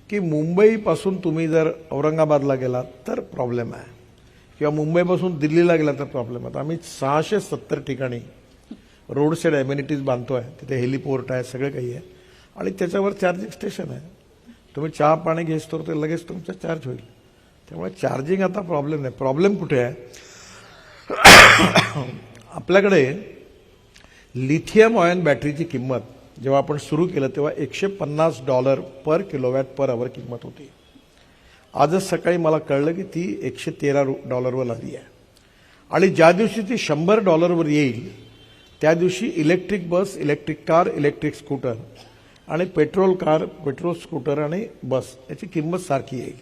की मुंबईपासून तुम्ही जर औरंगाबादला गेलात तर प्रॉब्लेम आहे, किंवा मुंबईपासून दिल्लीला गेला तर प्रॉब्लेम आहे. आम्ही 670 ठिकाणी रोड साईड ॲम्युनिटीज बांधतोय. तिथे हेलिपोर्ट आहे, सगळं काही आहे आणि त्याच्यावर चार्जिंग स्टेशन आहे. तुम्ही चहा पाणी घेतो तर लगेच तुमचा चार्ज होईल. त्यामुळे चार्जिंग आता प्रॉब्लेम नाही. प्रॉब्लेम कुठे आहे आपल्याकडे लिथियम आयन बॅटरीची किंमत जेव्हा आपण सुरू केलं तेव्हा $150 पर किलोवॅट पर आवर किंमत होती. आजच सकाळी मला कळलं की ती $113 आली आहे. आणि ज्या दिवशी ती $100 येईल त्या दिवशी electric bus, electric car, electric scooter आणि पेट्रोल कार, पेट्रोल स्कूटर आणि बस याची किंमत सारखी येईल.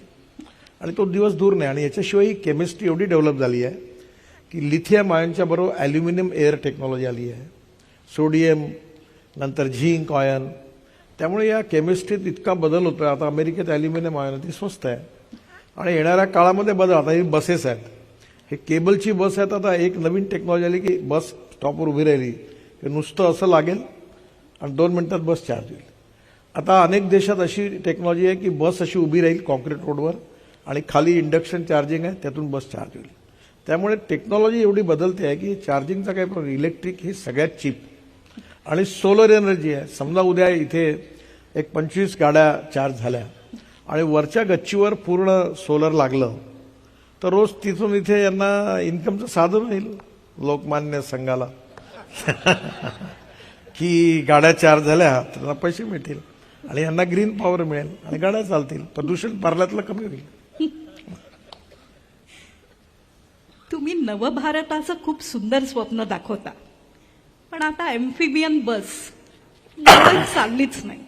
आणि तो दिवस दूर नाही. आणि याच्याशिवाय ही केमिस्ट्री एवढी डेव्हलप झाली आहे की लिथियम आयनच्या बरोबर ॲल्युमिनियम एअर टेक्नॉलॉजी आली आहे, सोडियम, नंतर झिंक आयन. त्यामुळे या केमिस्ट्रीत इतका बदल होतो. आता अमेरिकेत ॲल्युमिनियम आयन ती स्वस्त आहे आणि येणाऱ्या काळामध्ये बदल. आता ही बसेस आहेत, हे केबलची बस आहेत. आता एक नवीन टेक्नॉलॉजी आली की बस स्टॉपवर उभी राहिली की नुसतं असं लागेल आणि 2 मिनिटात बस चार्ज होईल. आता अनेक देशात अशी टेक्नॉलॉजी आहे की बस अशी उभी राहील कॉन्क्रीट रोडवर आणि खाली इंडक्शन चार्जिंग आहे, त्यातून बस चार्ज होईल. त्यामुळे टेक्नॉलॉजी एवढी बदलते आहे की चार्जिंगचा काही प्रॉब्लेम. इलेक्ट्रिक ही सगळ्यात चीप आणि सोलर एनर्जी आहे. समजा उद्या इथे एक 25 गाड्या चार्ज झाल्या आणि वरच्या गच्चीवर पूर्ण सोलर लागलं तर रोज तिथून इथे यांना इन्कमचं साधन होईल लोकमान्य संघाला की गाड्या चार्ज झाल्या तर त्यांना पैसे मिळतील आणि यांना ग्रीन पॉवर मिळेल आणि गाड्या चालतील. प्रदूषण पार्ल्यातलं कमी होईल. तुम्ही नवभारताचं खूप सुंदर स्वप्न दाखवता, पण आता एम्फिबियन बस मुंबईत चाललीच नाही.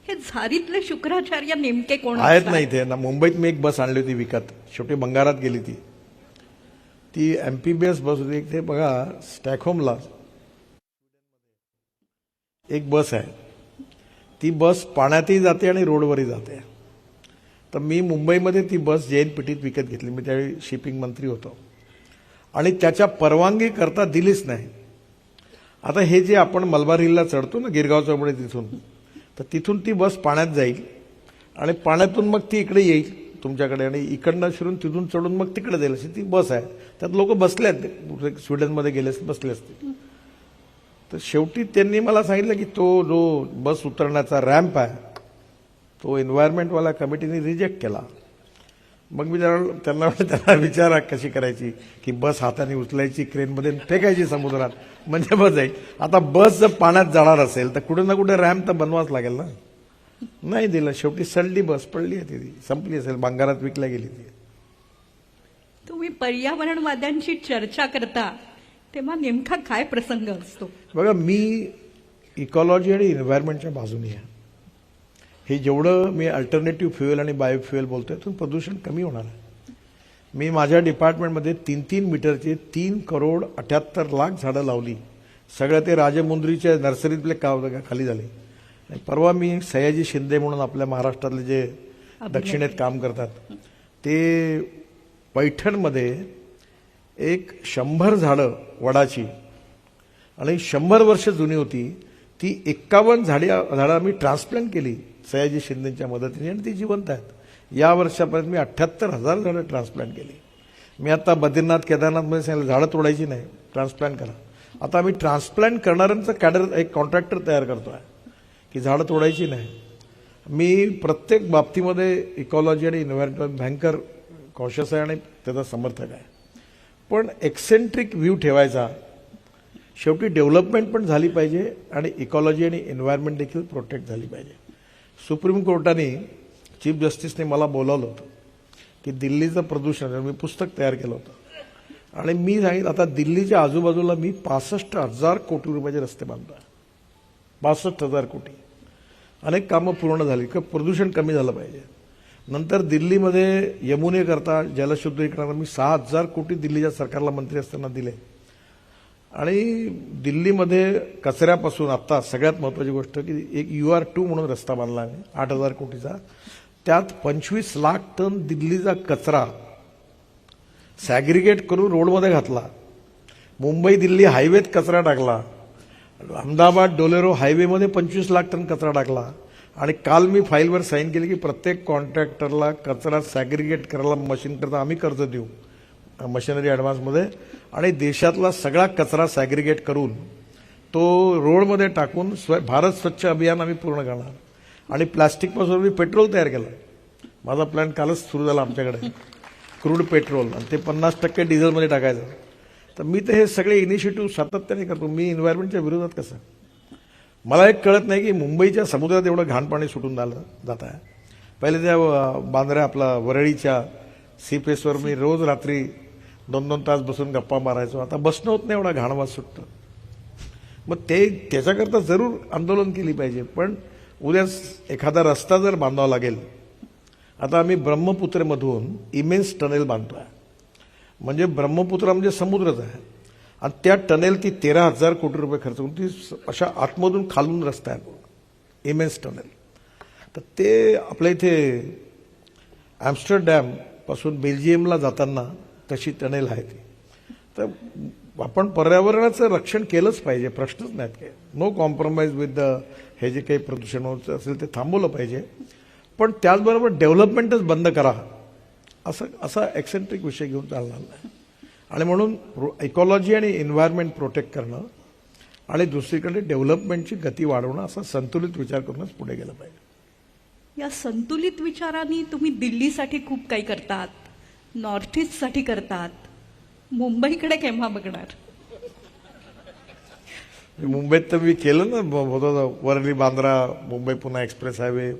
हे झारीतले शुक्राचार्य नेमके कोण आहेत असतात? नाही इथे ना. मुंबईत मी एक बस आणली होती विकत, शेवटी भंगारात गेली ती एमपीबीएस बस होती. ते बघा स्टॅकहोमला एक बस आहे, ती बस पाण्यातही जाते आणि रोडवरही जाते. तर मी मुंबईमध्ये ती बस JNPTत विकत घेतली. मी त्यावेळी शिपिंग मंत्री होतो आणि त्याच्या परवानगी करता दिलीच नाही. आता हे जे आपण मलबार हिलला चढतो ना गिरगाव चौकडे तिथून, तर तिथून ती बस पाण्यात जाईल आणि पाण्यातून मग ती इकडे येईल तुमच्याकडे आणि इकडनं शिरून तिथून चढून मग तिकडे जाईल. अशी ती बस आहे. त्यात लोक बसले आहेत, स्वीडनमध्ये गेले बसले असते. तर शेवटी त्यांनी मला सांगितलं की तो जो बस उतरण्याचा रॅम्प आहे तो एन्व्हायरमेंटवाला कमिटीने रिजेक्ट केला. मग मी त्यांना विचारा कशी करायची की बस हाताने उचलायची, क्रेनमध्ये फेकायची समुद्रात, म्हणजे बस जाईल. आता बस जर पाण्यात जाणार असेल तर कुठे ना कुठे रॅम्प तर बनवाच लागेल ना. नाही दिलं. शेवटी सडली बस, पडली आहे ती, संपली असेल, भंगारात विकल्या गेली ती. तुम्ही पर्यावरणवाद्यांची चर्चा करता तेव्हा नेमका काय प्रसंग असतो? बघा, मी इकॉलॉजी आणि एन्व्हायरमेंटच्या बाजूने आहे. हे जेवढं मी अल्टरनेटिव्ह फ्युएल आणि बायोफ्युएल बोलतोय त्यातून प्रदूषण कमी होणार आहे. मी माझ्या डिपार्टमेंटमध्ये 3-3 मीटरचे 3,78,00,000 झाडं लावली. सगळं ते राजमुंद्रीच्या नर्सरीतले खाली झाले. आणि परवा मी सयाजी शिंदे म्हणून आपल्या महाराष्ट्रातले जे दक्षिणेत काम करतात ते पैठणमध्ये एक 100 झाडं वडाची आणि 100 वर्ष जुनी होती ती 51 झाडं आम्ही ट्रान्सप्लांट केली सयाजी शिंदेच्या मदतीने आणि ती जिवंत आहेत. या वर्षापर्यंत मी 78,000 झाडं ट्रान्सप्लांट केली. मी आता बद्रीनाथ केदारनाथमध्ये सांगितलं झाडं तोडायची नाही, ट्रान्सप्लांट करा. आता आम्ही ट्रान्सप्लांट करणाऱ्यांचं कॅडर एक कॉन्ट्रॅक्टर तयार करतोय की झाडं तोडायची नाही. मी प्रत्येक बाबतीमध्ये इकॉलॉजी आणि एन्व्हायरमेंट भयंकर कॉशियस आहे आणि त्याचा समर्थक आहे. पण एक्सेंट्रिक व्ह्यू ठेवायचा. शेवटी डेव्हलपमेंट पण झाली पाहिजे आणि इकॉलॉजी आणि एन्व्हायरमेंट देखील प्रोटेक्ट झाली पाहिजे. सुप्रीम कोर्टाने चीफ जस्टिसने मला बोलावलं होतं की दिल्लीचं प्रदूषण, मी पुस्तक तयार केलं होतं आणि मी सांगितलं आता दिल्लीच्या आजूबाजूला मी 65,000 कोटी रुपयाचे रस्ते बांधतोय. 65,000 कोटी. अनेक कामं पूर्ण झाली की प्रदूषण कमी झालं पाहिजे. नंतर दिल्लीमध्ये यमुनेकरता जलशुद्धीकरणाला मी 6,000 कोटी दिल्लीच्या सरकारला मंत्री असताना दिले. आणि दिल्लीमध्ये कचऱ्यापासून आता सगळ्यात महत्वाची गोष्ट की एक UR2 म्हणून रस्ता बांधला आहे 8,000 कोटीचा. त्यात 25 लाख टन दिल्लीचा कचरा सॅग्रिगेट करून रोडमध्ये घातला. मुंबई दिल्ली हायवेत कचरा टाकला. अहमदाबाद डोलेरो हायवेमध्ये 25 लाख टन कचरा टाकला. आणि काल मी फाईलवर साईन केली की प्रत्येक कॉन्ट्रॅक्टरला कचरा सॅग्रिगेट करायला मशीन करता आम्ही कर्ज देऊ मशिनरी ॲडव्हान्समध्ये आणि देशातला सगळा कचरा सॅग्रिगेट करून तो रोडमध्ये टाकून भारत स्वच्छ अभियान आम्ही पूर्ण करणार. आणि प्लास्टिकपासून मी पेट्रोल तयार केलं. माझा प्लॅन कालच सुरू झाला आमच्याकडे, क्रूड पेट्रोल, आणि ते 50% डिझेलमध्ये टाकायचं. तर मी तर हे सगळे इनिशिएटिव्ह सातत्याने करतो. मी एन्व्हायरमेंटच्या विरोधात कसं? मला एक कळत नाही की मुंबईच्या समुद्रात एवढं घाण पाणी सुटून जात आहे. पहिले त्या बांद्रा आपला वरळीच्या सीफेसवर मी रोज रात्री 2-2 तास बसून गप्पा मारायचो. आता बसणं होत नाही, एवढा घाण वास सुटतं. मग त्याच्याकरता जरूर आंदोलन केली पाहिजे. पण उद्या एखादा रस्ता जर बांधावा लागेल, आता आम्ही ब्रह्मपुत्रेमधून इमेन्स टनेल बांधतोय. म्हणजे ब्रह्मपुत्रा म्हणजे समुद्रच आहे आणि त्या टनेल ती 13,000 कोटी रुपये खर्च करून ती अशा आतमधून खालून रस्ता आहे, इमेन्स टनेल. तर ते आपल्या इथे ॲम्स्टरडॅम पासून बेल्जियमला जाताना तशी टनेल आहे ती. तर आपण पर्यावरणाचं रक्षण केलंच पाहिजे, प्रश्नच नाहीत काय. नो कॉम्प्रोमाइज विथ हे जे काही प्रदूषण होत असेल ते थांबवलं पाहिजे. पण त्याचबरोबर डेव्हलपमेंटच बंद करा असा एक्सेंट्रिक विषय घेऊन चालणार नाही. आणि म्हणून इकॉलॉजी आणि एन्व्हायरमेंट प्रोटेक्ट करणं आणि दुसरीकडे डेव्हलपमेंटची गती वाढवणं असा संतुलित विचार करूनच पुढे गेलं पाहिजे. या संतुलित विचारांनी तुम्ही दिल्लीसाठी खूप काही करतात, नॉर्थ ईस्टसाठी करतात. मुंबईकडे केव्हा बघणार? मुंबईत तर मी केलं ना, वरळी बांद्रा मुंबई पुणे एक्सप्रेस हायवे.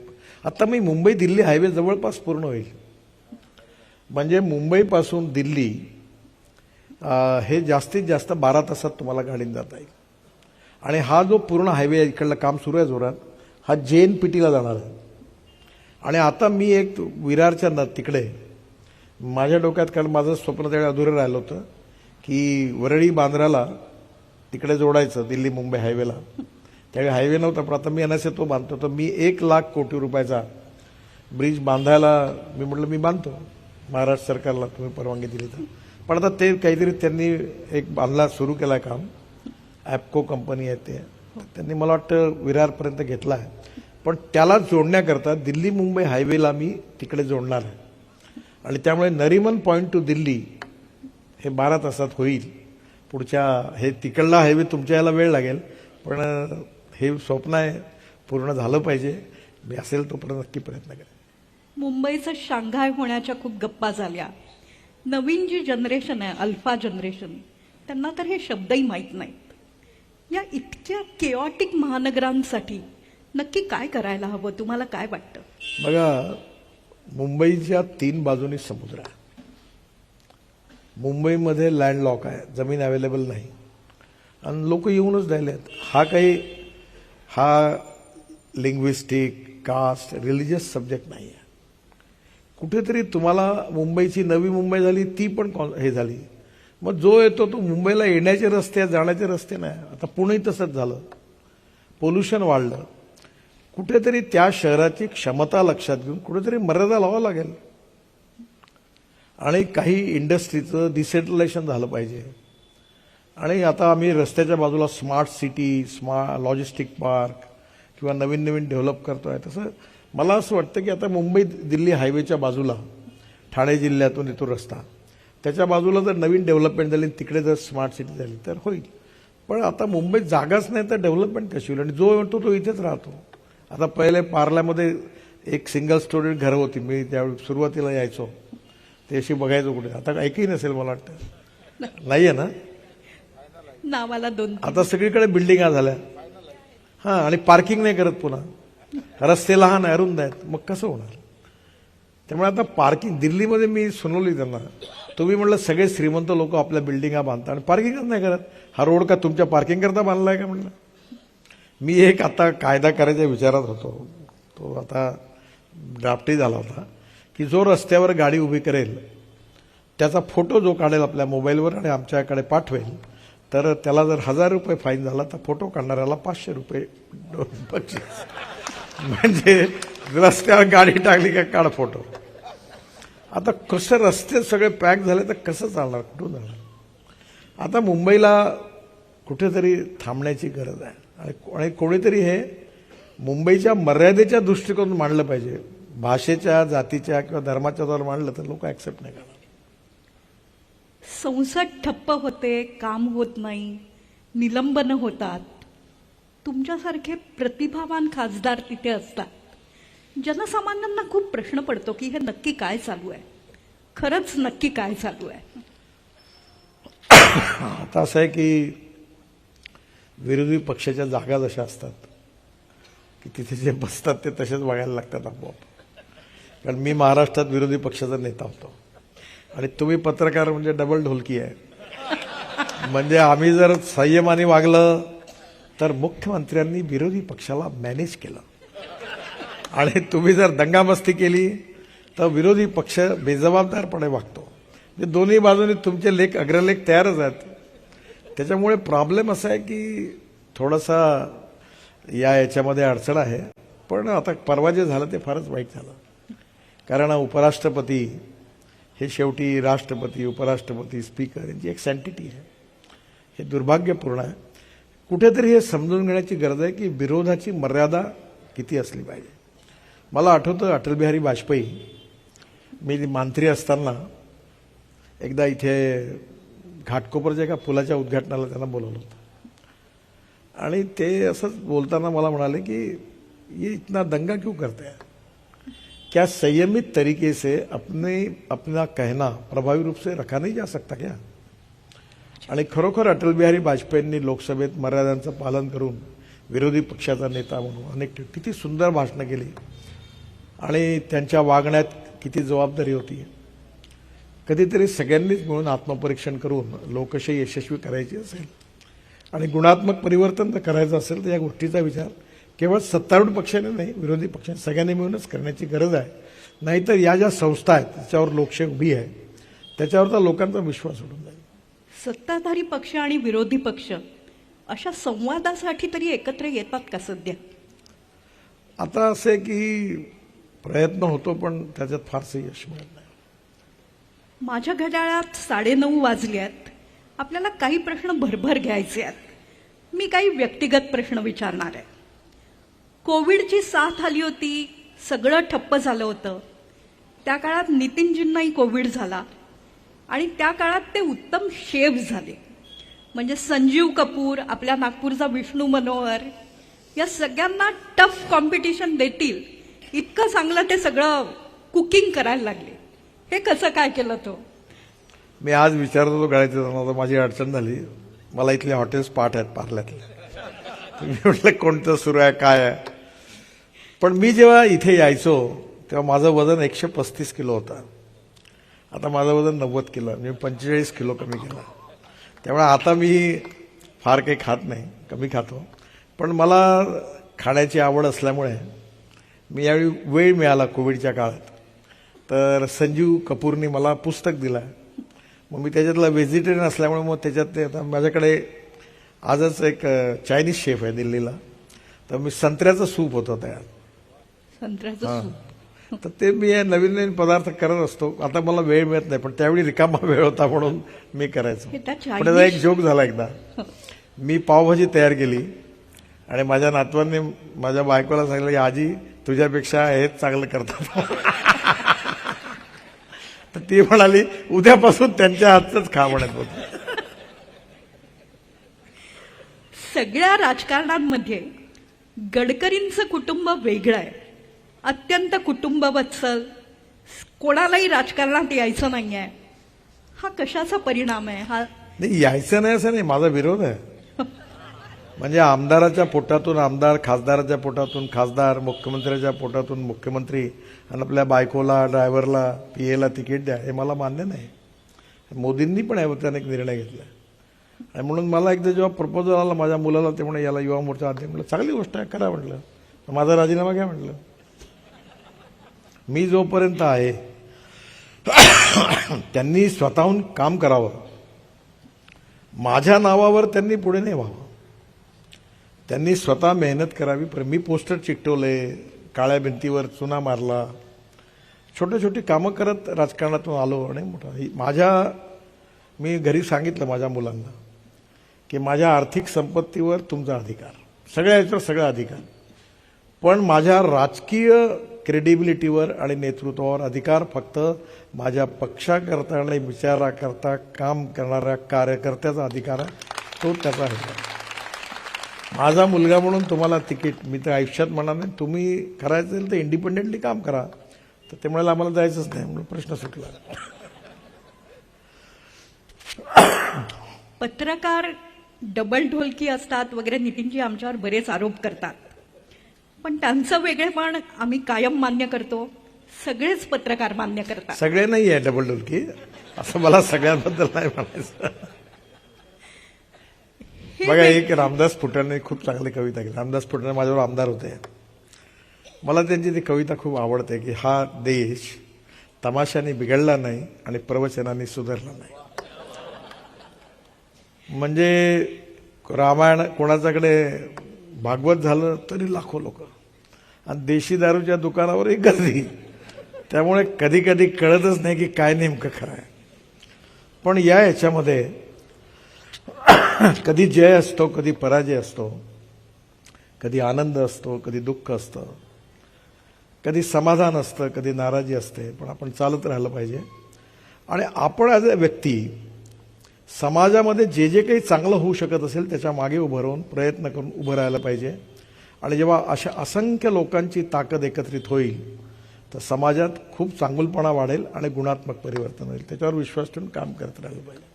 आता मी मुंबई दिल्ली हायवे जवळपास पूर्ण होईल. म्हणजे मुंबईपासून दिल्ली हे जास्तीत जास्त 12 तासात तुम्हाला गाडीने जाता येईल. आणि हा जो पूर्ण हायवे इकडलं काम सुरू आहे जोरात, हा JNPTला जाणार आहे. आणि आता मी एक विरारच्या तिकडे माझ्या डोक्यात, कारण माझं स्वप्न त्यावेळी अधुरं राहिलं होतं की वरळी बांद्राला तिकडे जोडायचं दिल्ली मुंबई हायवेला. त्यावेळी हायवे नव्हता, पण आता मी NSA तो बांधतो. तर मी 1,00,000 कोटी रुपयाचा ब्रिज बांधायला मी म्हटलं मी बांधतो, महाराष्ट्र सरकारला तुम्ही परवानगी दिली तर. पण आता ते काहीतरी त्यांनी एक बांधला सुरू केलाय काम, ॲपको कंपनी आहे ते, त्यांनी मला वाटतं विरारपर्यंत घेतला आहे. पण त्याला जोडण्याकरता दिल्ली मुंबई हायवेला मी तिकडे जोडणार आहे. आणि त्यामुळे नरिमन पॉईंट टू दिल्ली हे 12 तासात होईल. पुढच्या हे तिकडला हायवे तुमच्या याला वेळ लागेल, पण हे स्वप्न आहे, पूर्ण झालं पाहिजे. मी असेल तोपर्यंत नक्की प्रयत्न करेन. मुंबईचं शांघाय होण्याच्या खूप गप्पा झाल्या. नवीन जी जनरेशन आहे, अल्फा जनरेशन, त्यांना तर हे शब्दही माहीत नाहीत. या इतक्या केऑटिक महानगरांसाठी नक्की काय करायला हवं? तुम्हाला काय वाटतं? बघा, मुंबईच्या 3 बाजूनी समुद्र आहे. मुंबईमध्ये लँडलॉक आहे, जमीन अवेलेबल नाही आणि लोक येऊनच राहिले आहेत. हा लिंग्विस्टिक, कास्ट, रिलिजियस सब्जेक्ट नाही आहे. कुठेतरी तुम्हाला मुंबईची नवी मुंबई झाली, ती पण हे झाली. मग जो येतो तो मुंबईला येण्याचे रस्ते, जाण्याचे रस्ते नाही. आता पुणे तसंच झालं, पोल्युशन वाढलं. कुठेतरी त्या शहराची क्षमता लक्षात घेऊन कुठेतरी मर्यादा लावावं लागेल. आणि काही इंडस्ट्रीचं डिसेंट्रलायझेशन झालं पाहिजे. आणि आता आम्ही रस्त्याच्या बाजूला smart city, smart logistic park किंवा नवीन नवीन डेव्हलप करतोय. तसं मला असं वाटतं की आता मुंबई दिल्ली हायवेच्या बाजूला ठाणे जिल्ह्यातून येतो रस्ता, त्याच्या बाजूला जर नवीन डेव्हलपमेंट झाली, तिकडे जर स्मार्ट सिटी झाली तर होईल. पण आता मुंबईत जागाच नाही तर डेव्हलपमेंट कशी होईल? आणि जो म्हणतो तो इथेच राहतो. आता पहिले पार्ल्यामध्ये एक सिंगल स्टोरी घरं होती, मी त्यावेळी सुरुवातीला यायचो, ते अशी बघायचो कुठे. आता ऐकही नसेल मला वाटतं, नाही आहे ना? नावाला 2. आता सगळीकडे बिल्डिंगा झाल्या. हां, आणि पार्किंग नाही करत पुन्हा, रस्ते लहान आहे, अरुंद आहेत, मग कसं होणार? त्यामुळे आता पार्किंग दिल्लीमध्ये मी सुनावली त्यांना, तुम्ही म्हटलं सगळे श्रीमंत लोक आपल्या बिल्डिंगा बांधतात आणि पार्किंगच नाही करत. हा रोड का तुमच्या पार्किंग करता बांधलाय का म्हटलं? मी एक आता कायदा करायच्या विचारात होतो, तो आता ड्राफ्टही झाला होता की जो रस्त्यावर गाडी उभी करेल त्याचा फोटो जो काढेल आपल्या मोबाईलवर आणि आमच्याकडे पाठवेल, तर त्याला जर 1,000 रुपये फाईन झाला तर फोटो काढणाऱ्याला 500 रुपये बक्षीस. म्हणजे रस्त्यावर गाडी टाकली का काढ फोटो. आता कसं रस्ते सगळे पॅक झाले तर कसं चालणार, कुठून जाणार? आता मुंबईला कुठेतरी थांबण्याची गरज आहे. आणि कोणीतरी हे मुंबईच्या मर्यादेच्या दृष्टिकोनातून मांडलं पाहिजे. भाषेच्या, जातीच्या किंवा धर्माच्या द्वारे मांडलं तर लोक ऍक्सेप्ट नाही करणार. संसद ठप्प होते, काम होत नाही, निलंबन होतात. तुमच्यासारखे प्रतिभावान खासदार तिथे असतात. जनसामान्यांना खूप प्रश्न पडतो की हे नक्की काय चालू आहे, खरंच नक्की काय चालू आहे? आता असं आहे की विरोधी पक्षाच्या जागा जशा असतात की तिथे जे बसतात ते तसेच बघायला लागतात आपोआप. कारण मी महाराष्ट्रात विरोधी पक्षाचा नेता होतो आणि तुम्ही पत्रकार म्हणजे डबल ढोलकी आहे. म्हणजे आम्ही जर संयमाने वागलं तर मुख्यमंत्र्यांनी विरोधी पक्षाला मॅनेज केलं आणि तुम्ही जर दंगामस्ती केली तर विरोधी पक्ष बेजबाबदारपणे वागतो. म्हणजे दोन्ही बाजूने तुमचे लेख अग्रलेख तयारच आहेत. त्याच्यामुळे प्रॉब्लेम असा आहे की थोडासा याच्यामध्ये अडचण आहे. पण आता परवा जे झालं ते फारच वाईट झालं. कारण उपराष्ट्रपती हे शेवटी राष्ट्रपती, उपराष्ट्रपती, स्पीकर यांची एक सँटिटी आहे. हे दुर्भाग्यपूर्ण आहे. कुठेतरी हे समजून घेण्याची गरज आहे की विरोधाची मर्यादा किती असली पाहिजे. मला आठवतं अटल बिहारी वाजपेयी, मी मंत्री असताना एकदा इथे घाटकोपरच्या एका पुलाच्या उद्घाटनाला त्यांना बोलवलं होतं आणि ते असंच बोलताना मला म्हणाले की ये इतना दंगा क्यों करते हैं, क्या संयमित तरीके से अपना कहना प्रभावी रूप से रखा नहीं जा सकता क्या. आणि खरोखर अटल बिहारी वाजपेयींनी लोकसभेत मर्यादांचं पालन करून विरोधी पक्षाचा नेता म्हणून अनेक किती सुंदर भाषणं केली आणि त्यांच्या वागण्यात किती जबाबदारी होती. कधीतरी सगळ्यांनीच मिळून आत्मपरीक्षण करून लोकशाही यशस्वी करायची असेल आणि गुणात्मक परिवर्तन जर करायचं असेल तर या गोष्टीचा विचार केवळ सत्तारूढ पक्षाने नाही, विरोधी पक्षाने सगळ्यांनी मिळूनच करण्याची गरज आहे. नाहीतर या ज्या संस्था आहेत त्याच्यावर लोकशाही उभी आहे त्याच्यावर तर लोकांचा विश्वास उडून जाईल. सत्ताधारी पक्ष आणि विरोधी पक्ष अशा संवादासाठी तरी एकत्र येतात का सध्या? आता असं आहे की प्रयत्न होतो पण त्याच्यात फारसं यश मिळत नाही. माझ्या घड्याळात 9:30 वाजल्यात. आपल्याला काही प्रश्न भरभर घ्यायचे आहेत. मी काही व्यक्तिगत प्रश्न विचारणार आहे. कोविडची साथ आली होती, सगळं ठप्प झालं होतं. त्या काळात नितीनजींनाही कोविड झाला आणि त्या काळात ते उत्तम शेफ झाले. म्हणजे संजीव कपूर, आपल्या नागपूरचा विष्णू मनोहर, या सगळ्यांना टफ कॉम्पिटिशन देतील इतकं चांगलं ते सगळं कुकिंग करायला लागले. हे कसं काय केलं तो? मी आज विचारत होतो गाडीत, माझी अडचण झाली. मला इथले हॉटेल्स पाठ आहेत पार्ल्यातले. मी म्हटलं कोणतं सुरू आहे काय आहे. पण मी जेव्हा इथे यायचो तेव्हा माझं वजन 135 किलो होतं. आता माझं वजन 90 किलो. मी 45 किलो कमी केलं. त्यामुळे आता मी फार काही खात नाही, कमी खातो. पण मला खाण्याची आवड असल्यामुळे मी यावेळी वेळ मिळाला कोविडच्या काळात तर संजीव कपूरनी मला पुस्तक दिलं. मग मी त्याच्यातला व्हेजिटेरियन असल्यामुळे मग त्याच्यात ते आता माझ्याकडे आजच एक चायनीज शेफ आहे दिल्लीला, तर मी संत्र्याचं सूप होतं तयार. संत्र्याचं सूप. तर ते मी नवीन नवीन पदार्थ करत असतो. आता मला वेळ मिळत नाही पण त्यावेळी रिकामा वेळ होता म्हणून मी करायचो. पण त्याचा एक जोक झाला एकदा. मी पावभाजी तयार केली आणि माझ्या नातवांनी माझ्या बायकोला सांगितलं की आजी तुझ्यापेक्षा हेच चांगलं करतात. तर ती म्हणाली उद्यापासून त्यांच्या हातच खा म्हणत होतं. सगळ्या राजकारणांमध्ये गडकरींचं कुटुंब वेगळं आहे. अत्यंत कुटुंबवत्सल, कोणालाही राजकारणात यायचं नाही आहे. हा कशाचा परिणाम आहे? हा नाही यायचं नाही असं नाही, माझा विरोध आहे. म्हणजे आमदाराच्या पोटातून आमदार, खासदाराच्या पोटातून खासदार, मुख्यमंत्र्याच्या पोटातून मुख्यमंत्री आणि आपल्या बायकोला, ड्रायव्हरला, पीएला तिकीट द्या हे मला मान्य नाही. मोदींनी पण यावर एक निर्णय घेतला आणि म्हणून मला एकदा जेव्हा प्रपोजल आला माझ्या मुलाला ते म्हणे याला युवा मोर्चा अध्यक्ष, म्हटलं चांगली गोष्ट आहे करा म्हटलं. माझा राजीनामा घ्या म्हटलं. मी जोपर्यंत आहे त्यांनी स्वतःहून काम करावं, माझ्या नावावर त्यांनी पुढे नाही व्हावं. त्यांनी स्वतः मेहनत करावी. पण मी पोस्टर चिकटवले, काळ्या भिंतीवर चुना मारला, छोटे छोटी कामं करत राजकारणातून आलो. आणि मी घरी सांगितलं माझ्या मुलांना की माझ्या आर्थिक संपत्तीवर तुमचा अधिकार, सगळ्या याच्यावर सगळा अधिकार, पण माझ्या राजकीय क्रेडिबिलिटीवर आणि नेतृत्वावर अधिकार फक्त माझ्या पक्षाकरता आणि विचाराकरता काम करणाऱ्या कार्यकर्त्याचा अधिकार आहे, तो त्याचा आहे. माझा मुलगा म्हणून तुम्हाला तिकीट, मी तर आयुष्यात म्हणणार नाही, तुम्ही करायचं असेल तर इंडिपेंडेंटली काम करा. तर ते म्हणाले आम्हाला जायचंच नाही म्हणून प्रश्न सुटला. पत्रकार डबल ढोलकी असतात वगैरे नितीनजी आमच्यावर बरेच आरोप करतात, पण त्यांचं वेगळेपण आम्ही कायम मान्य करतो, सगळेच पत्रकार मान्य करतात. सगळे नाही आहे डबल डुलकी, असं मला सगळ्यांबद्दल नाही म्हणायचं. हे बघा, वेग- एक रामदास फुटाणे खूप चांगली कविता केली. रामदास फुटाणे माझ्यावर आमदार होते. मला त्यांची ती कविता खूप आवडते की हा देश तमाशाने बिघडला नाही आणि प्रवचनाने सुधारला नाही. म्हणजे रामायण कोणाच्याकडे भागवत झालं तरी लाखो लोक, आणि देशी दारूच्या दुकानावर एक गर्दी. त्यामुळे कधी कधी कळतच नाही की काय नेमकं खरं आहे. पण याच्यामध्ये कधी जय असतो, कधी पराजय असतो, कधी आनंद असतो, कधी दुःख असतं, कधी समाधान असतं, कधी नाराजी असते. पण आपण चालत राहिलं पाहिजे. आणि आपण ॲज अ व्यक्ती समाजामध्ये जे जे काही चांगलं होऊ शकत असेल त्याच्या मागे उभं राहून प्रयत्न करून उभं राहायला पाहिजे. आणि जेव्हा अशा असंख्य लोकांची ताकद एकत्रित होईल तर समाजात खूप चांगुलपणा वाढेल आणि गुणात्मक परिवर्तन होईल. त्याच्यावर विश्वास ठेवून काम करत राहिलं पाहिजे.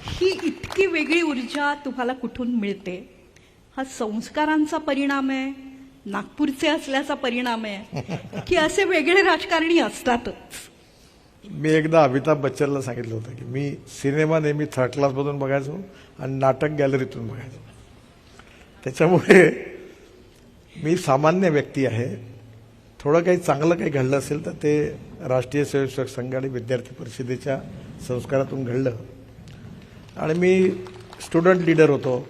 ही इतकी वेगळी ऊर्जा तुम्हाला कुठून मिळते? हा संस्कारांचा परिणाम आहे, नागपूरचे असल्याचा परिणाम आहे, की असे वेगळे राजकारणी असतातच? मी एकदा अमिताभ बच्चनला सांगितलं होतं की मी सिनेमा नेहमी थर्ड क्लासमधून बघायचो आणि नाटक गॅलरीतून बघायचो. त्याच्यामुळे मी सामान्य व्यक्ती आहे. थोडं काही चांगलं काही घडलं असेल तर ते राष्ट्रीय स्वयंसेवक संघ आणि विद्यार्थी परिषदेच्या संस्कारातून घडलं. आणि मी स्टुडंट लीडर होतो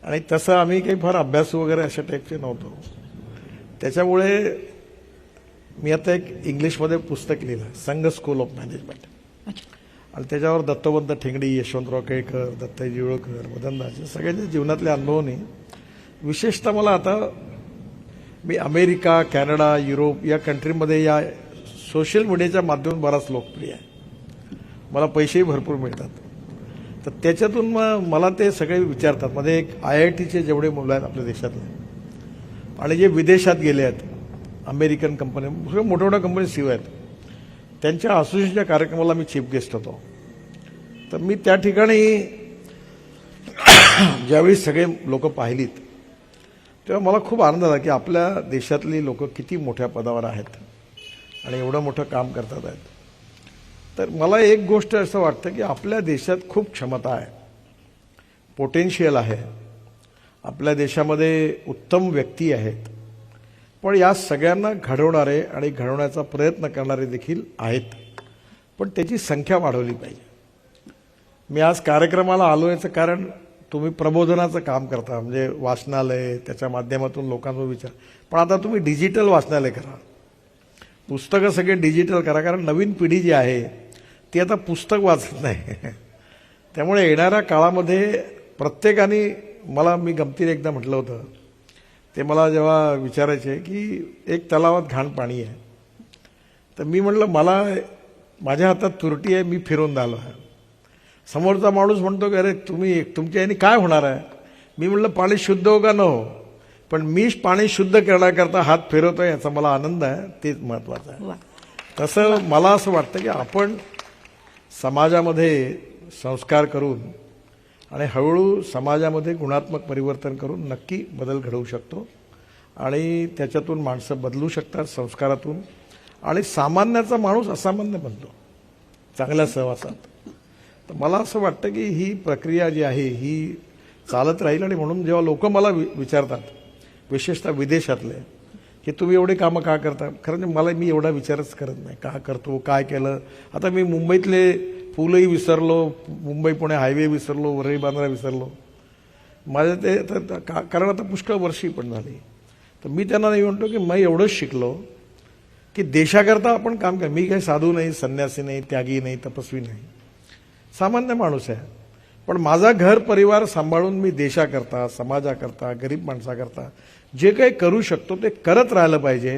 आणि तसं आम्ही काही फार अभ्यासू वगैरे अशा टाईपचे नव्हतो. त्याच्यामुळे मी आता एक इंग्लिशमध्ये पुस्तक लिहिलं, संघ स्कूल ऑफ मॅनेजमेंट, आणि त्याच्यावर दत्तोपंत ठेंगडी, यशवंतराव केळकर, दत्ताजी जुळकर, मदनदास सगळ्यांच्या जीवनातल्या अनुभवाने विशेषतः मला आता मी अमेरिका, कॅनडा, युरोप या कंट्रीमध्ये या सोशल मीडियाच्या माध्यमातून बराच लोकप्रिय आहे. मला पैसेही भरपूर मिळतात. तर त्याच्यातून मला ते सगळे विचारतात. म्हणजे एक IITचे जेवढे मुलं आहेत आपल्या देशातले आणि जे विदेशात गेले आहेत, अमेरिकन कंपनी, सगळ्या मोठ्या मोठ्या कंपनी CEO आहेत, त्यांच्या असोसिएशनच्या कार्यक्रमाला मी चीफ गेस्ट होतो. तर मी त्या ठिकाणी ज्यावेळी सगळे लोक पाहिलीत तेव्हा मला खूप आनंद झाला की आपल्या देशातली लोक किती मोठ्या पदावर आहेत आणि एवढं मोठं काम करतात आहेत. तर मला एक गोष्ट असं वाटतं की आपल्या देशात खूप क्षमता आहे, पोटेन्शियल आहे. आपल्या देशामध्ये उत्तम व्यक्ती आहेत, पण या सगळ्यांना घडवणारे आणि घडवण्याचा प्रयत्न करणारे देखील आहेत. पण त्याची संख्या वाढवली पाहिजे. मी आज कार्यक्रमाला आलो याचं कारण तुम्ही प्रबोधनाचं काम करता, म्हणजे वाचनालय, त्याच्या माध्यमातून लोकांवर विचार. पण आता तुम्ही डिजिटल वाचनालय करा, पुस्तकं सगळे डिजिटल करा, कारण नवीन पिढी जी आहे ती आता पुस्तक वाचत नाही. त्यामुळे येणाऱ्या काळामध्ये प्रत्येकाने, मी गमतीने एकदा म्हटलं होतं, ते मला जेव्हा विचारायचे की एक तलावात घाण पाणी आहे, तर मी म्हटलं मला माझ्या हातात तुरटी आहे, मी फिरवून आलो आहे. समोरचा माणूस म्हणतो की अरे तुमच्या याने काय होणार आहे? मी म्हटलं पाणी शुद्ध हो का न हो, पण मी पाणी शुद्ध करण्याकरता हात फिरवतोय याचा मला आनंद आहे, तेच महत्वाचं आहे. वा. तसं मला असं वाटतं की आपण समाजामध्ये संस्कार करून आणि हळूहळू समाजामध्ये गुणात्मक परिवर्तन करून नक्की बदल घडवू शकतो. आणि त्याच्यातून माणसं बदलू शकतात संस्कारातून, आणि सामान्याचा माणूस असामान्य बनतो चांगल्या सहवासात. तर मला असं वाटतं की ही प्रक्रिया जी आहे ही चालत राहील. आणि म्हणून जेव्हा लोक मला विचारतात, विशेषतः विदेशातले, की तुम्ही एवढे कामं का करता, खरं म्हणजे मी एवढा विचारच करत नाही का करतो, काय केलं. आता मी मुंबईतले पूलही विसरलो, मुंबई पुणे हायवे विसरलो, वरळी बांद्रा विसरलो. माझं ते कारण आता पुष्कळ वर्षी पण झाली. तर मी त्यांना नाही म्हणतो की मी एवढंच शिकलो की देशाकरता आपण काम कर. मी काही साधू नाही, संन्यासी नाही, त्यागी नाही, तपस्वी नाही, सामान्य माणूस आहे. पण माझा घर परिवार सांभाळून मी देशाकरता, समाजाकरता, गरीब माणसाकरता जे काही करू शकतो ते करत राहिलं पाहिजे.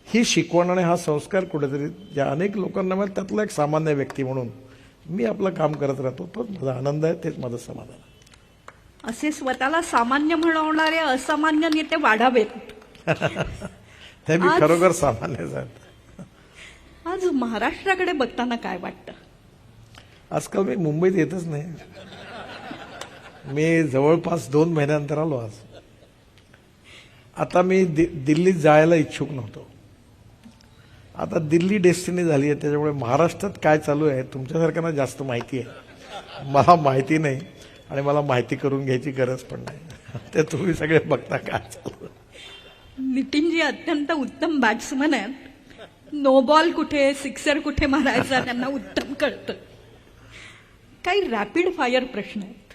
ही शिकवण आणि हा संस्कार कुठेतरी ज्या अनेक लोकांना मिळेल त्यातला एक सामान्य व्यक्ती म्हणून मी आपलं काम करत राहतो. तोच माझा आनंद आहे, तेच माझं समाधान आहे. असे स्वतःला सामान्य म्हणवणारे असामान्य नेते वाढावेत. हे मी खरोखर सामान्यच आहे. आज महाराष्ट्राकडे बघताना काय वाटतं? आजकाल मी मुंबईत येतच नाही. मी जवळपास 2 महिन्यानंतर आलो आज. आता मी दिल्लीत जायला इच्छुक नव्हतो. आता दिल्ली डेस्टिनी झाली आहे, त्याच्यामुळे महाराष्ट्रात काय चालू आहे तुमच्यासारख्यांना जास्त माहिती आहे, मला माहिती नाही आणि मला माहिती करून घ्यायची गरज पण नाही. ते तुम्ही सगळे बघता काय चालू. नितीनजी अत्यंत उत्तम बॅट्समन आहेत. नो बॉल कुठे सिक्सर कुठे मारायचा त्यांना उत्तम कळतं. काही रॅपिड फायर प्रश्न आहेत.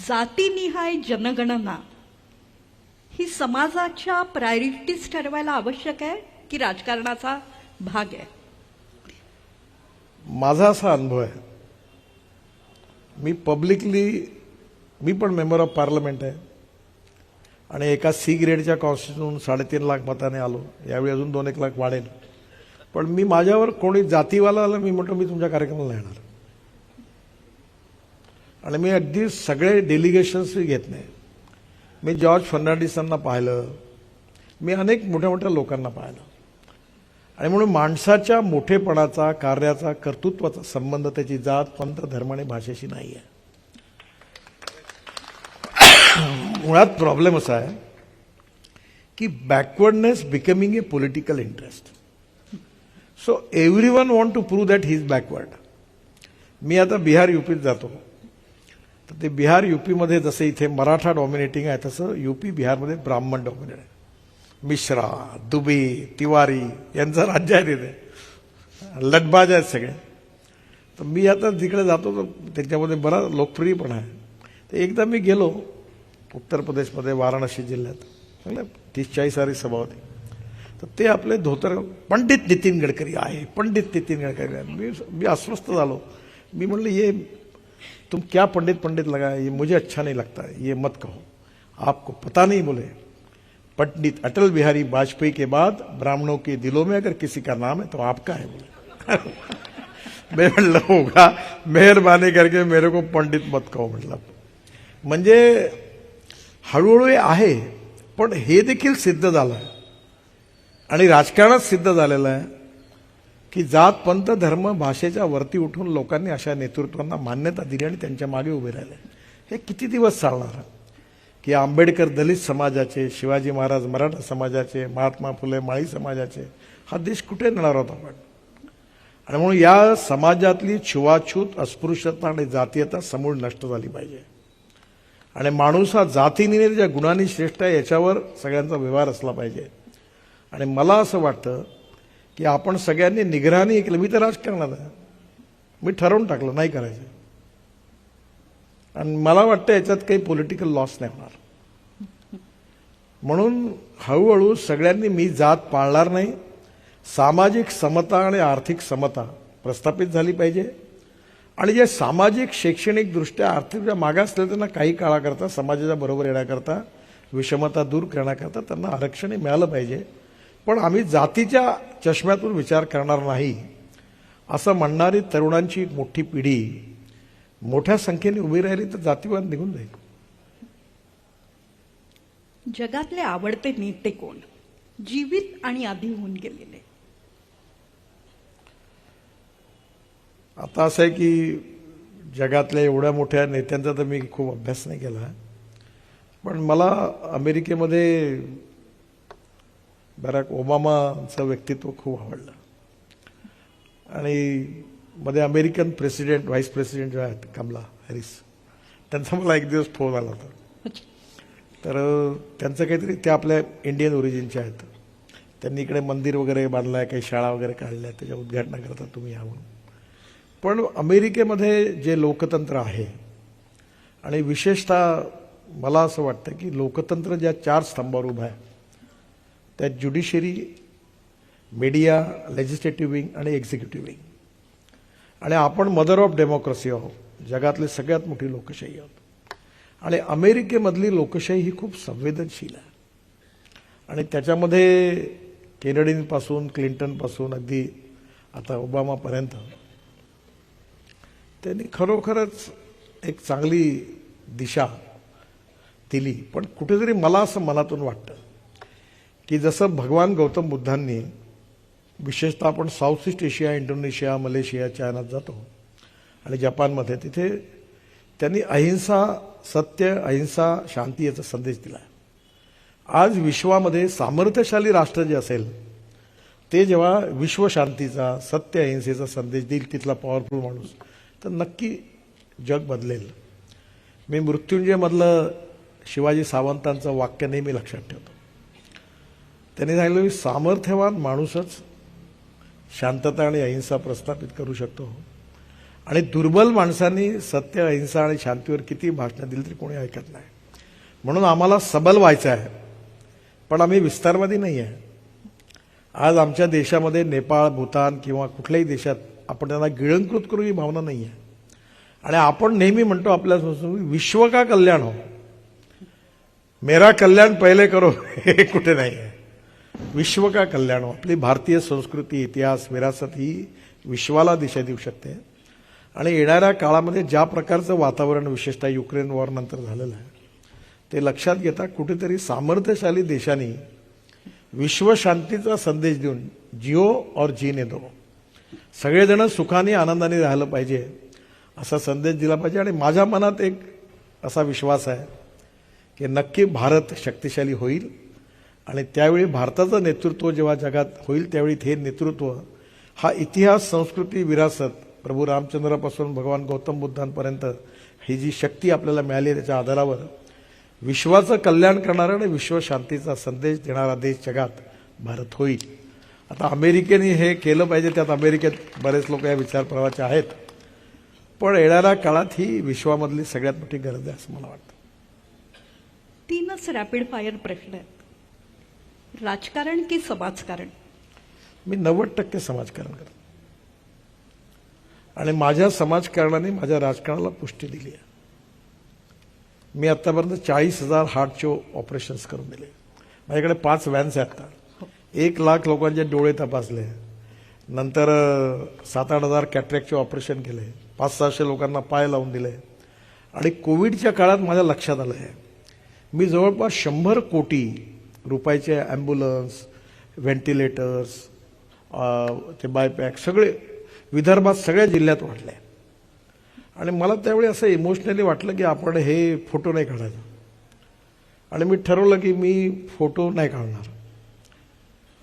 जातीनिहाय जनगणना ही समाजाच्या प्रायोरिटीज ठरवायला आवश्यक आहे की राजकारणाचा भाग आहे? माझा असा अनुभव आहे, मी पब्लिकली, मी पण मेंबर ऑफ पार्लमेंट आहे आणि एका सी ग्रेडच्या कॉन्स्टिट्यूशन 3.5 लाख मताने आलो. यावेळी अजून 2-1 लाख वाढेल. पण मी माझ्यावर कोणी जातीवाला आला, मी म्हटलं मी तुमच्या कार्यक्रमाला येणार. आणि मी अगदी सगळे डेलिगेशन्स घेत नाही. मी जॉर्ज फर्नांडिसांना पाहिलं, मी अनेक मोठ्या मोठ्या लोकांना पाहिलं. आणि म्हणून माणसाच्या मोठेपणाचा, कार्याचा, कर्तृत्वाचा संबंध त्याची जात, पंथ, धर्म आणि भाषेशी नाही आहे. मुळात प्रॉब्लेम असा आहे की backwardness becoming a political interest. So everyone want to prove that he is backward. मी आता बिहार यूपीत जातो, तर ते बिहार यूपीमध्ये जसं इथे मराठा डॉमिनेटिंग आहे तसं यूपी बिहारमध्ये ब्राह्मण डॉमिनेट आहे. मिश्रा, दुबे, तिवारी यांचं राज्य आहे तिथे, लटबाज आहेत सगळे. तर मी आता तिकडे जातो तर त्याच्यामध्ये बरा लोकप्रियपणा आहे. तर एकदा मी गेलो उत्तर प्रदेशमध्ये वाराणसी जिल्ह्यात, चांगलं 30-40 सभा होती. तर ते आपले धोतर, पंडित नितीन गडकरी आहे, पंडित नितीन गडकरी आहे. मी अस्वस्थ झालो. मी म्हणलं ये तुम क्या पंडित पंडित लगा, ये मुझे अच्छा नहीं लगता, ये मत कहो, आपको पता नहीं. बोले पंडित अटल बिहारी वाजपेयी के बाद ब्राह्मणों के दिलों में अगर किसी का नाम है तो आपका है. बोले मैं म्हटलं होगा, मेहरबानी करके मेरे को पंडित मत कहो म्हटलं. म्हणजे हळूहळू हे आहे, पण हे देखील सिद्ध झालं आहे आणि राजकारणात सिद्ध झालेलं आहे की जात, पंथ, धर्म, भाषेच्या वरती उठून लोकांनी अशा नेतृत्वांना मान्यता दिली आणि त्यांच्या मागे उभे राहिले. हे किती दिवस चालणार की आंबेडकर दलित समाजाचे, शिवाजी महाराज मराठा समाजाचे, महात्मा फुले माळी समाजाचे, हा देश कुठे नेणार होता आपण. आणि म्हणून या समाजातली छुवाछूत, अस्पृश्यता आणि जातीयता समूळ नष्ट झाली पाहिजे. आणि माणूस हा जातीने ज्या गुणांनी श्रेष्ठ आहे याच्यावर सगळ्यांचा व्यवहार असला पाहिजे. आणि मला असं वाटतं की आपण सगळ्यांनी निगराणी केलं. मी तर राजकारणात आहे, मी ठरवून टाकलं नाही करायचं. आणि मला वाटतं याच्यात काही पॉलिटिकल लॉस नाही होणार. म्हणून हळूहळू सगळ्यांनी मी जात पाळणार नाही, सामाजिक समता आणि आर्थिक समता प्रस्थापित झाली पाहिजे. आणि जे सामाजिक, शैक्षणिक दृष्ट्या आर्थिक मागासले त्यांना काही काळाकरता समाजाच्या बरोबर येण्याकरता, विषमता दूर करण्याकरता त्यांना आरक्षण मिळालं पाहिजे. पण आम्ही जातीच्या चष्म्यातून विचार करणार नाही असं म्हणणारी तरुणांची एक मोठी पिढी मोठ्या संख्येने उभी राहिली तर जातीवाद निघून जाईल. जगातले आवडते नेते कोण, जीवित आणि आधी होऊन गेलेले? आता असं आहे की जगातल्या एवढ्या मोठ्या नेत्यांचा तर मी खूप अभ्यास नाही केला, पण मला अमेरिकेमध्ये बराक ओबामाचं व्यक्तित्व खूप आवडलं. आणि मध्ये अमेरिकन प्रेसिडेंट, व्हाईस प्रेसिडेंट जे आहेत कमला हॅरिस, त्यांचा मला एक दिवस फोन आला होता. तर त्यांचं काहीतरी, ते आपल्या इंडियन ओरिजिनचे आहेत, त्यांनी इकडे मंदिर वगैरे बांधलं आहे, काही शाळा वगैरे काढल्या, त्याच्या उद्घाटनाकरता तुम्ही या म्हणून. पण अमेरिकेमध्ये जे लोकतंत्र आहे आणि विशेषतः मला असं वाटतं की लोकतंत्र ज्या 4 स्तंभावर उभं आहे त्यात ज्युडिशरी, मीडिया, लेजिस्लेटिव्ह विंग आणि एक्झिक्युटिव्ह विंग. आणि आपण मदर ऑफ डेमोक्रेसी आहोत, जगातली सगळ्यात मोठी लोकशाही आहोत. आणि अमेरिकेमधली लोकशाही ही खूप संवेदनशील आहे. आणि त्याच्यामध्ये केनेडीपासून, क्लिंटनपासून अगदी आता ओबामापर्यंत त्यांनी खरोखरच एक चांगली दिशा दिली. पण कुठेतरी मला असं मनातून वाटतं की जसं भगवान गौतम बुद्धांनी, विशेषतः आपण south east Asia, Indonesia, Malaysia, चायनात जातो, आणि जपानमध्ये, तिथे त्यांनी अहिंसा, सत्य, अहिंसा, शांती याचा संदेश दिला. आज विश्वामध्ये सामर्थ्यशाली राष्ट्र जे असेल ते जेव्हा विश्वशांतीचा, सत्य, अहिंसेचा संदेश देईल, तिथला पॉवरफुल माणूस, तर नक्की जग बदलेल. मी मृत्युंजयमधलं शिवाजी सावंतांचं वाक्य नेहमी लक्षात ठेवतो. त्यांनी सांगितलं की सामर्थ्यवान माणूसच शांतता आणि अहिंसा प्रस्थापित करू शकतो, आणि दुर्बल माणसांनी सत्य, अहिंसा आणि शांतीवर किती भाषणं दिली तरी कोणी ऐकत नाही. म्हणून आम्हाला सबल व्हायचं आहे, पण आम्ही विस्तारवादी नाही आहे. आज आमच्या देशामध्ये नेपाळ, भूतान किंवा कुठल्याही देशात आपण त्यांना गिळंकृत करू ही भावना नाही आहे. आणि आपण नेहमी म्हणतो आपल्या संस्कृतीत विश्व का कल्याण हो, मेरा कल्याण पहिले करो, हे कुठे नाही आहे. विश्व का कल्याण हो. आपली भारतीय संस्कृती, इतिहास, विरासत ही विश्वाला दिशा देऊ शकते. आणि येणाऱ्या काळामध्ये ज्या प्रकारचं वातावरण विशेषतः युक्रेन वॉर नंतर झालेलं आहे ते लक्षात घेता कुठेतरी सामर्थ्यशाली देशांनी विश्वशांतीचा संदेश देऊन जिओ और जीने दो, सगळेजण सुखाने आनंदाने राहिलं पाहिजे असा संदेश दिला पाहिजे. आणि माझ्या मनात एक असा विश्वास आहे की नक्की भारत शक्तिशाली होईल, आणि त्यावेळी भारताचं नेतृत्व जेव्हा जगात होईल त्यावेळी हे नेतृत्व हा इतिहास, संस्कृती, विरासत, प्रभू रामचंद्रापासून भगवान गौतम बुद्धांपर्यंत ही जी शक्ती आपल्याला मिळाली त्याच्या आधारावर विश्वाचं कल्याण करणारा आणि विश्वशांतीचा संदेश देणारा देश जगात भारत होईल. आता अमेरिकेने हे केलं पाहिजे, त्यात अमेरिकेत बरेच लोक या विचारप्रवाहाचे आहेत, पण येणाऱ्या काळात ही विश्वामधली सगळ्यात मोठी गरज आहे असं मला वाटतं. 3च रॅपिड फायर प्रश्न आहेत. राजकारण की समाजकारण? मी 90% समाजकारण करतो, आणि माझ्या समाजकारणाने माझ्या राजकारणाला पुष्टी दिली आहे. मी आतापर्यंत 40,000 हार्टचे ऑपरेशन्स करून दिले. माझ्याकडे 5 व्हॅन्स आहेत. आता 1 लाख लोकांचे डोळे तपासले, नंतर 7-8 कॅटरॅक्टचे ऑपरेशन केले, 500-600 लोकांना पाय लावून दिले. आणि कोविडच्या काळात माझ्या लक्षात आलं आहे मी जवळपास 100 कोटी रुपयाचे ॲम्ब्युलन्स, व्हेंटिलेटर्स, ते बायपॅक सगळे विदर्भात सगळ्या जिल्ह्यात वाटले. आणि मला त्यावेळी असं इमोशनली वाटलं की आपण हे फोटो नाही काढायचा, आणि मी ठरवलं की मी फोटो नाही काढणार.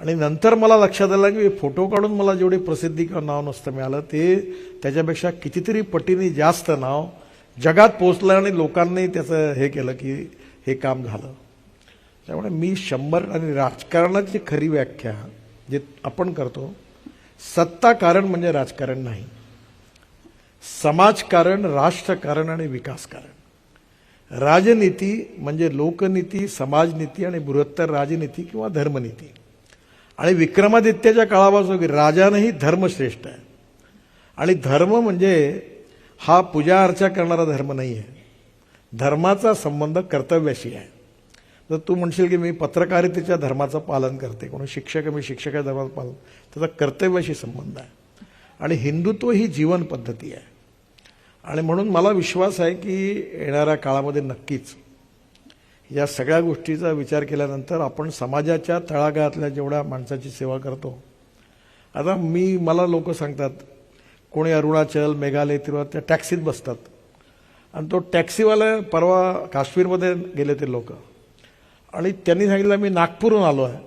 आणि नंतर मला लक्षात आलं की फोटो काढून मला जेवढी प्रसिद्धी किंवा नाव नसतं मिळालं ते त्याच्यापेक्षा कितीतरी पटीने जास्त नाव जगात पोचलं, आणि लोकांनी त्याचं हे केलं की हे काम झालं. त्यामुळे मी 100 आणि राजकारणाची खरी व्याख्या जे आपण करतो, सत्ताकारण म्हणजे राजकारण नाही, समाजकारण, राष्ट्रकारण आणि विकासकारण. राजनीती म्हणजे लोकनीती, समाजनीती आणि बृहत्तर राजनीती किंवा धर्मनीती. आणि विक्रमादित्याच्या काळापासून राजानंही धर्मश्रेष्ठ आहे. आणि धर्म म्हणजे हा पूजा अर्चा करणारा धर्म नाही आहे, धर्माचा संबंध कर्तव्याशी आहे. जर तू म्हणशील की मी पत्रकारितेच्या धर्माचं पालन करते, कोणी शिक्षक मी शिक्षकाच्या धर्माचं पालन, त्याचा कर्तव्याशी संबंध आहे. आणि हिंदुत्व ही जीवन पद्धती आहे. आणि म्हणून मला विश्वास आहे की येणाऱ्या काळामध्ये नक्कीच या सगळ्या गोष्टीचा विचार केल्यानंतर आपण समाजाच्या तळागाळातल्या जेवढ्या माणसाची सेवा करतो. आता मला लोक सांगतात कोणी अरुणाचल, मेघालय, त्या टॅक्सीत बसतात, आणि तो टॅक्सीवाला परवा काश्मीरमध्ये गेले ते लोक, आणि त्यांनी सांगितलं मी नागपूरहून आलो आहे,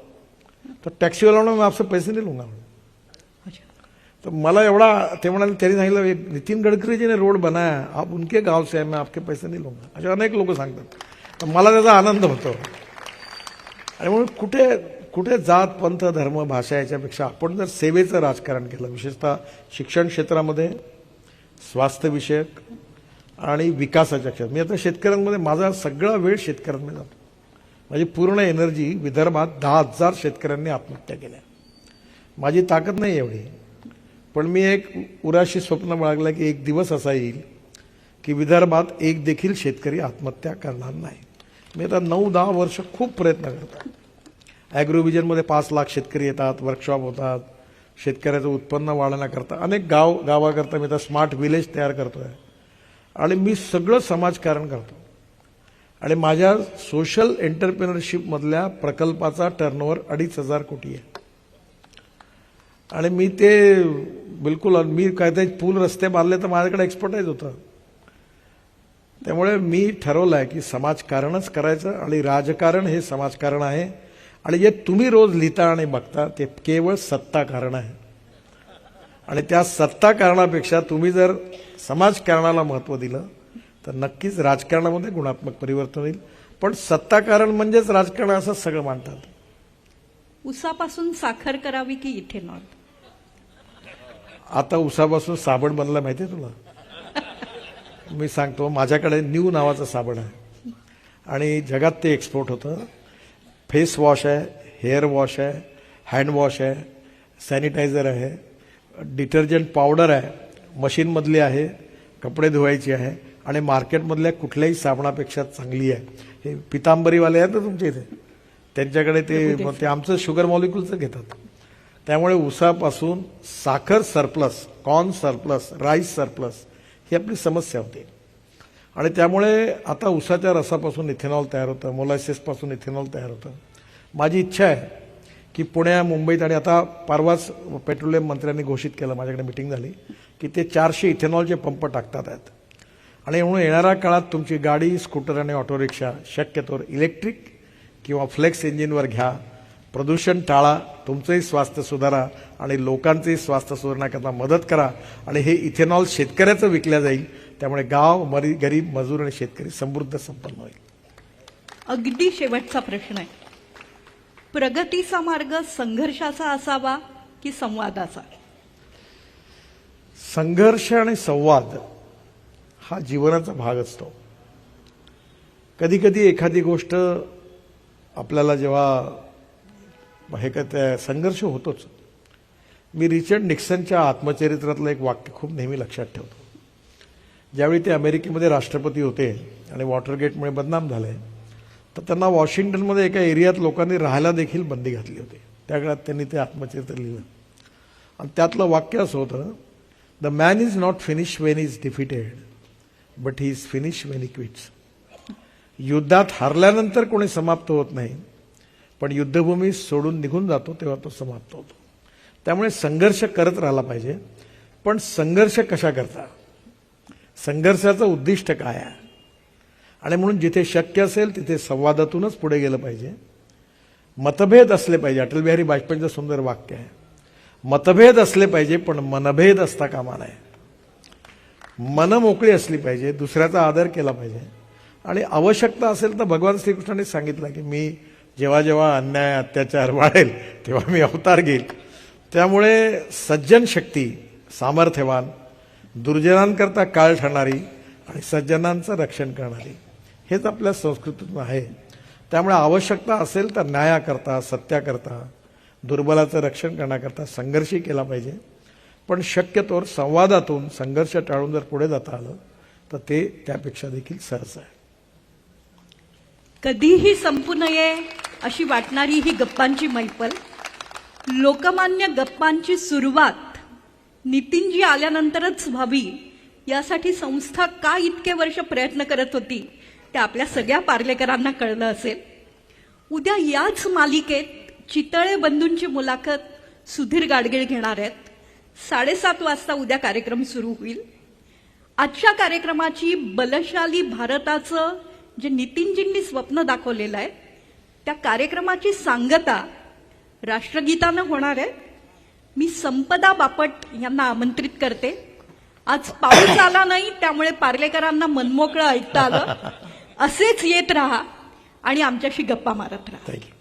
तर टॅक्सीवाला म्हणून मी आपसे पैसे नाही लूंगा. तो मला एवढा ते म्हणाले, त्यांनी सांगितलं नितीन गडकरी जी ने रोड बनाया आप उनके गाव से है, मैं आपके पैसे नहीं लूंगा. असे अनेक लोक सांगतात. तर मला त्याचा आनंद होतो. आणि म्हणून कुठे कुठे जात, पंथ, धर्म, भाषा याच्यापेक्षा आपण जर सेवेचं राजकारण केलं, विशेषतः शिक्षण क्षेत्रामध्ये, स्वास्थ्यविषयक आणि विकासाच्या क्षेत्रात. मी आता शेतकऱ्यांमध्ये माझा सगळा वेळ शेतकऱ्यांमध्ये जातो. माझी पूर्ण एनर्जी विदर्भात 10,000 शेतकऱ्यांनी आत्महत्या केल्या. माझी ताकद नाही एवढी, पण मी एक उराशी स्वप्न बाळगलं की एक दिवस असा येईल की विदर्भात एक देखील शेतकरी आत्महत्या करणार नाही. मी आता 9-10 वर्ष खूप प्रयत्न करतो. ॲग्रोव्हिजनमध्ये 5 लाख शेतकरी येतात, वर्कशॉप होतात, शेतकऱ्याचं उत्पन्न वाढवण्याकरता अनेक गावाकरता मी आता स्मार्ट विलेज तयार करतोय. आणि मी सगळं समाजकारण करतो. आणि माझ्या सोशल एंटरप्रेनरशिपमधल्या प्रकल्पाचा टर्नओव्हर 2,500 कोटी आहे. आणि मी ते बिलकुल मी काय पूल रस्ते बांधले तर माझ्याकडे एक्सपर्टाईज होतं. त्यामुळे मी ठरवलं आहे की समाजकारणच करायचं आणि राजकारण हे समाजकारण आहे आणि जे तुम्ही रोज लिहिता आणि बघता ते केवळ सत्ताकारण आहे. आणि त्या सत्ताकारणापेक्षा तुम्ही जर समाजकारणाला महत्त्व दिलं तर नक्कीच राजकारणामध्ये गुणात्मक परिवर्तन होईल. पण सत्ताकारण म्हणजेच राजकारण असं सगळं मानतात. उसापासून साखर करावी की इथेनॉल? आता उसापासून साबण बनला माहिती आहे तुला? मी सांगतो, माझ्याकडे न्यू नावाचं साबण आहे आणि जगात ते एक्सपोर्ट होतं. फेस वॉश आहे, हेअर वॉश आहे, हँड वॉश आहे, सॅनिटायझर आहे, डिटर्जंट पावडर आहे, मशीनमधली आहे, कपडे धुवायची आहे आणि मार्केटमधल्या कुठल्याही साबणापेक्षा चांगली आहे. हे पितांबरीवाले आहेत ना तुमच्या इथे, त्यांच्याकडे ते आमचं शुगर मॉलिक्युलचं घेतात. त्यामुळे उसापासून साखर surplus, corn surplus, rice surplus ही आपली समस्या होती. आणि त्यामुळे आता उसाच्या रसापासून इथेनॉल तयार होतं, मोलॅसिसपासून इथेनॉल तयार होतं. माझी इच्छा आहे की पुण्या, मुंबईत आणि आता परवाच पेट्रोलियम मंत्र्यांनी घोषित केलं, माझ्याकडे मिटिंग झाली, की ते 400 इथेनॉलचे पंप टाकतात आहेत. आणि म्हणून येणाऱ्या काळात तुमची गाडी, स्कूटर आणि ऑटो रिक्षा शक्यतोवर इलेक्ट्रिक किंवा फ्लेक्स इंजिनवर घ्या. प्रदूषण टाळा, तुमचंही स्वास्थ्य सुधारा आणि लोकांचंही स्वास्थ्य सुधारण्याकरता मदत करा. आणि हे इथेनॉल शेतकऱ्याचं विकल्या जाईल. त्यामुळे गाव, गरीब, मजूर आणि शेतकरी समृद्ध संपन्न होईल. अगदी शेवटचा प्रश्न आहे. प्रगतीचा मार्ग संघर्षाचा असावा की संवादाचा? संघर्ष आणि संवाद हा जीवनाचा भाग असतो. कधी कधी एखादी गोष्ट आपल्याला जेव्हा हे काय संघर्ष होतोच. मी रिचर्ड निक्सनच्या आत्मचरित्रातलं एक वाक्य खूप नेहमी लक्षात ठेवतो. ज्यावेळी ते अमेरिकेमध्ये राष्ट्रपती होते आणि वॉटरगेटमुळे बदनाम झाले, तर त्यांना वॉशिंग्टनमध्ये एका एरियात लोकांनी राहायला देखील बंदी घातली होती. त्या काळात त्यांनी ते आत्मचरित्र लिहिलं आणि त्यातलं वाक्य असं होतं, the man is not finish Wien is defeated but he is finish when he quits. युद्धात हरल्यानंतर कोणी समाप्त होत नाही, पण युद्धभूमी सोडून निघून जातो तेव्हा तो समाप्त होतो. त्यामुळे संघर्ष करत राहिला पाहिजे. पण संघर्ष कशा करता, संघर्षाचं उद्दिष्ट काय आहे? आणि म्हणून जिथे शक्य असेल तिथे संवादातूनच पुढे गेलं पाहिजे. मतभेद असले पाहिजे. अटल बिहारी वाजपेयींचं सुंदर वाक्य आहे, मतभेद असले पाहिजे पण मनभेद असता कामा नये. मन मोकळी असली पाहिजे, दुसऱ्याचा आदर केला पाहिजे. आणि आवश्यकता असेल तर भगवान श्रीकृष्णाने सांगितलं की मी जेव्हा जेव्हा अन्याय, अत्याचार वाढेल तेव्हा मी अवतार घेईल. त्यामुळे सज्जन शक्ती सामर्थ्यवान, दुर्जनांकरता काळ ठरणारी आणि सज्जनांचं रक्षण करणारी, हेच आपल्या संस्कृतीतून आहे. त्यामुळे आवश्यकता असेल तर न्यायाकरता, सत्याकरता, दुर्बलाचं रक्षण करण्याकरता संघर्षही केला पाहिजे. पण शक्यतोवर संवादातून संघर्ष टाळून जर पुढे जाता आलं तर ते त्यापेक्षा देखील सहज आहे. कधीही संपू नये अशी वाटणारी ही गप्पांची मैफल, लोकमान्य गप्पांची सुरुवात नितीनजी आल्यानंतरच व्हावी यासाठी संस्था का इतके वर्ष प्रयत्न करत होती ते आपल्या सगळ्या पार्लेकरांना कळलं असेल. उद्या याच मालिकेत चितळे बंधूंची मुलाखत सुधीर गाडगीळ घेणार आहेत. 7:30 वाजता उद्या कार्यक्रम सुरू होईल. आजच्या कार्यक्रमाची बलशाली भारताचं जे नितीनजींनी स्वप्न दाखवलेलं आहे त्या कार्यक्रमाची सांगता राष्ट्रगीतानं होणार आहे. मी संपदा बापट यांना आमंत्रित करते. आज पाऊस आला नाही त्यामुळे पार्लेकरांना मनमोकळं ऐकता आलं. असेच येत राहा आणि आमच्याशी गप्पा मारत राहा. थँक्यू.